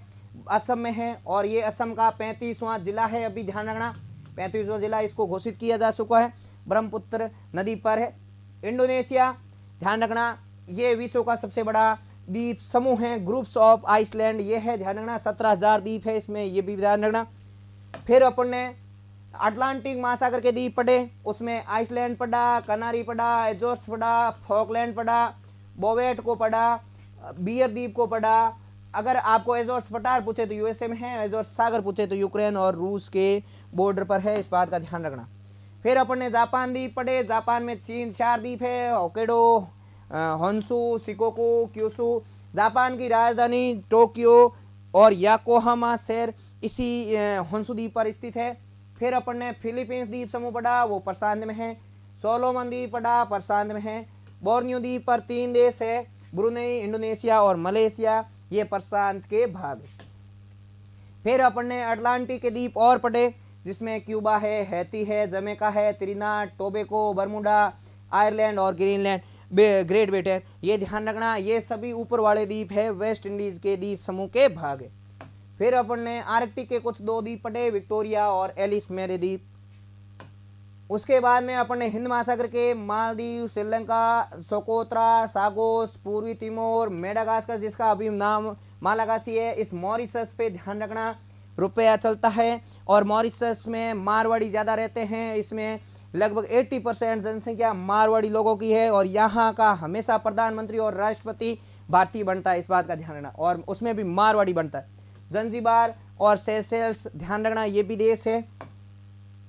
असम में है, और ये असम का 35वां जिला है, अभी ध्यान रखना 35वां जिला इसको घोषित किया जा चुका है, ब्रह्मपुत्र नदी पर है। इंडोनेशिया, ध्यान रखना ये विश्व का सबसे बड़ा द्वीप समूह है, ग्रुप्स ऑफ आइसलैंड ये है, ध्यान रखना 17,000 द्वीप है इसमें, ये भी ध्यान रखना। फिर अपन ने अटलांटिक महासागर के द्वीप पढ़े, उसमें आइसलैंड पढ़ा, कनारी पढ़ा, एजोर्स पढ़ा, फॉकलैंड पढ़ा, बोवेट को पढ़ा, बियर द्वीप को पढ़ा। अगर आपको एजोर्स पठार पूछे तो यूएसए में है, एजोर्स सागर पूछे तो यूक्रेन और रूस के बॉर्डर पर है, इस बात का ध्यान रखना। फिर अपन ने जापान द्वीप पढ़े, जापान में 4 द्वीप है, Hokkaido, Honshu, Shikoku, Kyushu. Japan की राजधानी टोक्यो और याकोहामा शहर इसी होन्शु द्वीप पर स्थित है। फिर अपन ने फिलीपींस द्वीप समूह पढ़ा, वो प्रशांत में है। सोलोमन द्वीप पढ़ा, प्रशांत में है। बोर्नियो द्वीप पर 3 देश है, ब्रुनेई, इंडोनेशिया और मलेशिया, ये प्रशांत के भाग। फिर अपन ने अटलांटिक के द्वीप और पढ़े, जिसमें क्यूबा है, हैती है, जमैका है, त्रिनिदाद, टोबैगो, बरमूडा, आयरलैंड और ग्रीनलैंड, ग्रेट ब्रिटेन। ये ध्यान रखना ये सभी ऊपर वाले द्वीप है, वेस्ट इंडीज के द्वीप समूह के भाग है। फिर अपन ने आर्कटिक के कुछ 2 द्वीप पढ़े, विक्टोरिया और एलिस मेरे द्वीप। उसके बाद में अपन ने हिंद महासागर के मालदीव, श्रीलंका, सोकोत्रा, सागोस, पूर्वी तिमोर, मेडागास्कर जिसका अभी नाम मालागासी है, इस मॉरिशस पे ध्यान रखना रुपया चलता है, और मॉरिशस में मारवाड़ी ज़्यादा रहते हैं, इसमें लगभग 80% जनसंख्या मारवाड़ी लोगों की है, और यहाँ का हमेशा प्रधानमंत्री और राष्ट्रपति भारतीय बनता है, इस बात का ध्यान रखना, और उसमें भी मारवाड़ी बनता है। जंजीबार और सेशेल्स ध्यान रखना ये भी देश है।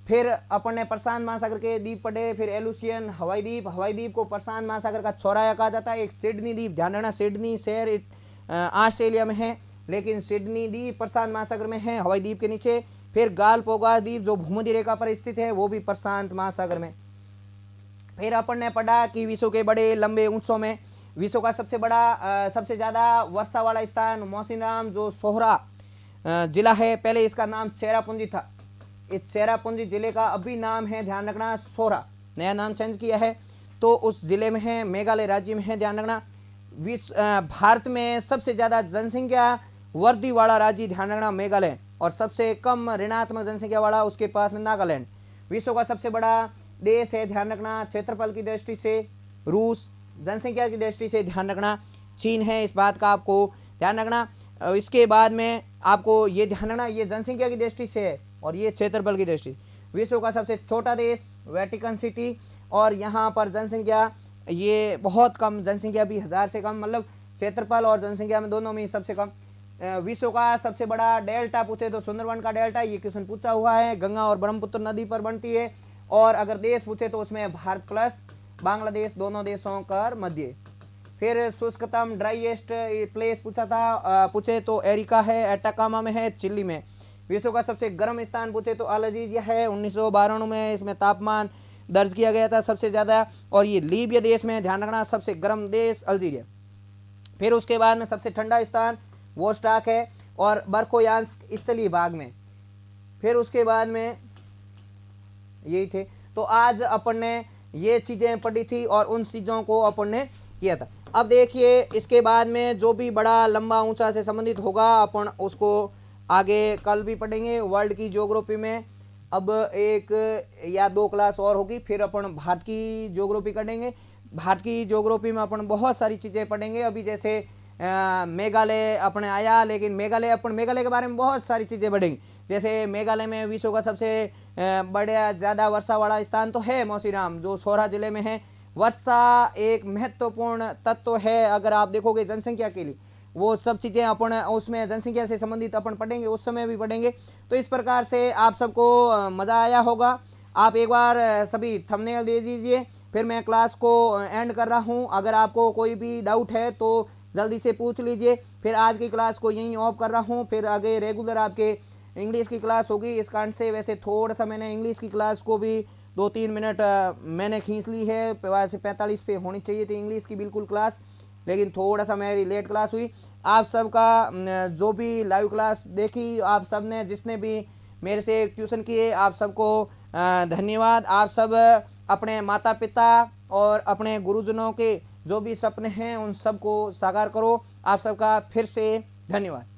फिर अपन ने प्रशांत महासागर के द्वीप पढ़े, फिर एलुसियन, हवाई द्वीप। हवाई द्वीप को प्रशांत महासागर का चौराया कहा जाता है। एक सिडनी द्वीप, ध्यान रखना सिडनी शहर ऑस्ट्रेलिया में है, लेकिन सिडनी द्वीप प्रशांत महासागर में है, हवाई द्वीप के नीचे। फिर गालपोगा द्वीप जो भूमध्य रेखा पर स्थित है, वो भी प्रशांत महासागर में। फिर अपन ने पढ़ा कि विश्व के बड़े लंबे ऊंचों में विश्व का सबसे बड़ा सबसे ज़्यादा वर्षा वाला स्थान मौसिनराम जो सोहरा जिला है, पहले इसका नाम चेरापूंजी था, इस चेरापूंजी जिले का अभी नाम है, ध्यान रखना सोहरा, नया नाम चेंज किया है, तो उस जिले में है, मेघालय राज्य में है, ध्यान रखना। भारत में सबसे ज़्यादा जनसंख्या वृद्धि वाला राज्य ध्यान रखना मेघालय, और सबसे कम ऋणात्मक जनसंख्या वाला उसके पास में नागालैंड। विश्व का सबसे बड़ा देश है, ध्यान रखना क्षेत्रफल की दृष्टि से रूस, जनसंख्या की दृष्टि से ध्यान रखना चीन है, इस बात का आपको ध्यान रखना। इसके बाद में आपको ये ध्यान रखना ये जनसंख्या की दृष्टि से है और ये क्षेत्रफल की दृष्टि। विश्व का सबसे छोटा देश वेटिकन सिटी, और यहाँ पर जनसंख्या ये बहुत कम, जनसंख्या भी 1000 से कम, मतलब क्षेत्रफल और जनसंख्या में दोनों में सबसे कम। विश्व का सबसे बड़ा डेल्टा पूछे तो सुंदरवन का डेल्टा, ये क्वेश्चन पूछा हुआ है, गंगा और ब्रह्मपुत्र नदी पर बनती है। और अगर देश पूछे तो उसमें भारत प्लस बांग्लादेश दोनों देशों का मध्य। फिर शुष्कतम ड्राईएस्ट प्लेस पूछे तो एरिका है, एटाकामा में है, चिली में। विश्व का सबसे गर्म स्थान पूछे तो अल्जीरिया है, 1992 में इसमें तापमान दर्ज किया गया था सबसे ज़्यादा, और ये लीबिया देश में, ध्यान रखना सबसे गर्म देश अल्जीरिया। फिर उसके बाद में सबसे ठंडा स्थान वोस्टाक है, और बर्कोयांस्क स्थलीय भाग में। फिर उसके बाद में यही थे। तो आज अपन ने ये चीज़ें पढ़ी थी और उन चीज़ों को अपन ने किया था। अब देखिए इसके बाद में जो भी बड़ा लंबा ऊंचा से संबंधित होगा अपन उसको आगे कल भी पढ़ेंगे वर्ल्ड की ज्योग्राफी में। अब 1 या 2 क्लास और होगी, फिर अपन भारत की ज्योग्राफी करेंगे। भारत की ज्योग्राफी में अपन बहुत सारी चीज़ें पढ़ेंगे। अभी जैसे मेघालय अपने आया, लेकिन मेघालय के बारे में बहुत सारी चीज़ें पढ़ेंगे। जैसे मेघालय में विश्व का सबसे बड़ा ज़्यादा वर्षा वाला स्थान तो है मौसिनराम जो सोहरा जिले में है। वर्षा एक महत्वपूर्ण तत्व है, अगर आप देखोगे जनसंख्या के लिए, वो सब चीज़ें अपन उसमें जनसंख्या से संबंधित अपन पढ़ेंगे, उस समय भी पढ़ेंगे। तो इस प्रकार से आप सबको मज़ा आया होगा। आप एक बार सभी थंबनेल दे दीजिए, फिर मैं क्लास को एंड कर रहा हूँ। अगर आपको कोई भी डाउट है तो जल्दी से पूछ लीजिए। फिर आज की क्लास को यहीं ऑफ कर रहा हूँ, फिर आगे रेगुलर आपके इंग्लिश की क्लास होगी। इस कारण से वैसे थोड़ा सा मैंने इंग्लिश की क्लास को भी 2-3 मिनट मैंने खींच ली है, वैसे 45 पे होनी चाहिए थी इंग्लिश की बिल्कुल क्लास, लेकिन थोड़ा सा मेरी लेट क्लास हुई। आप सबका जो भी लाइव क्लास देखी, आप सब ने जिसने भी मेरे से ट्यूशन किए, आप सबको धन्यवाद। आप सब अपने माता पिता और अपने गुरुजनों के जो भी सपने हैं उन सबको साकार करो। आप सबका फिर से धन्यवाद।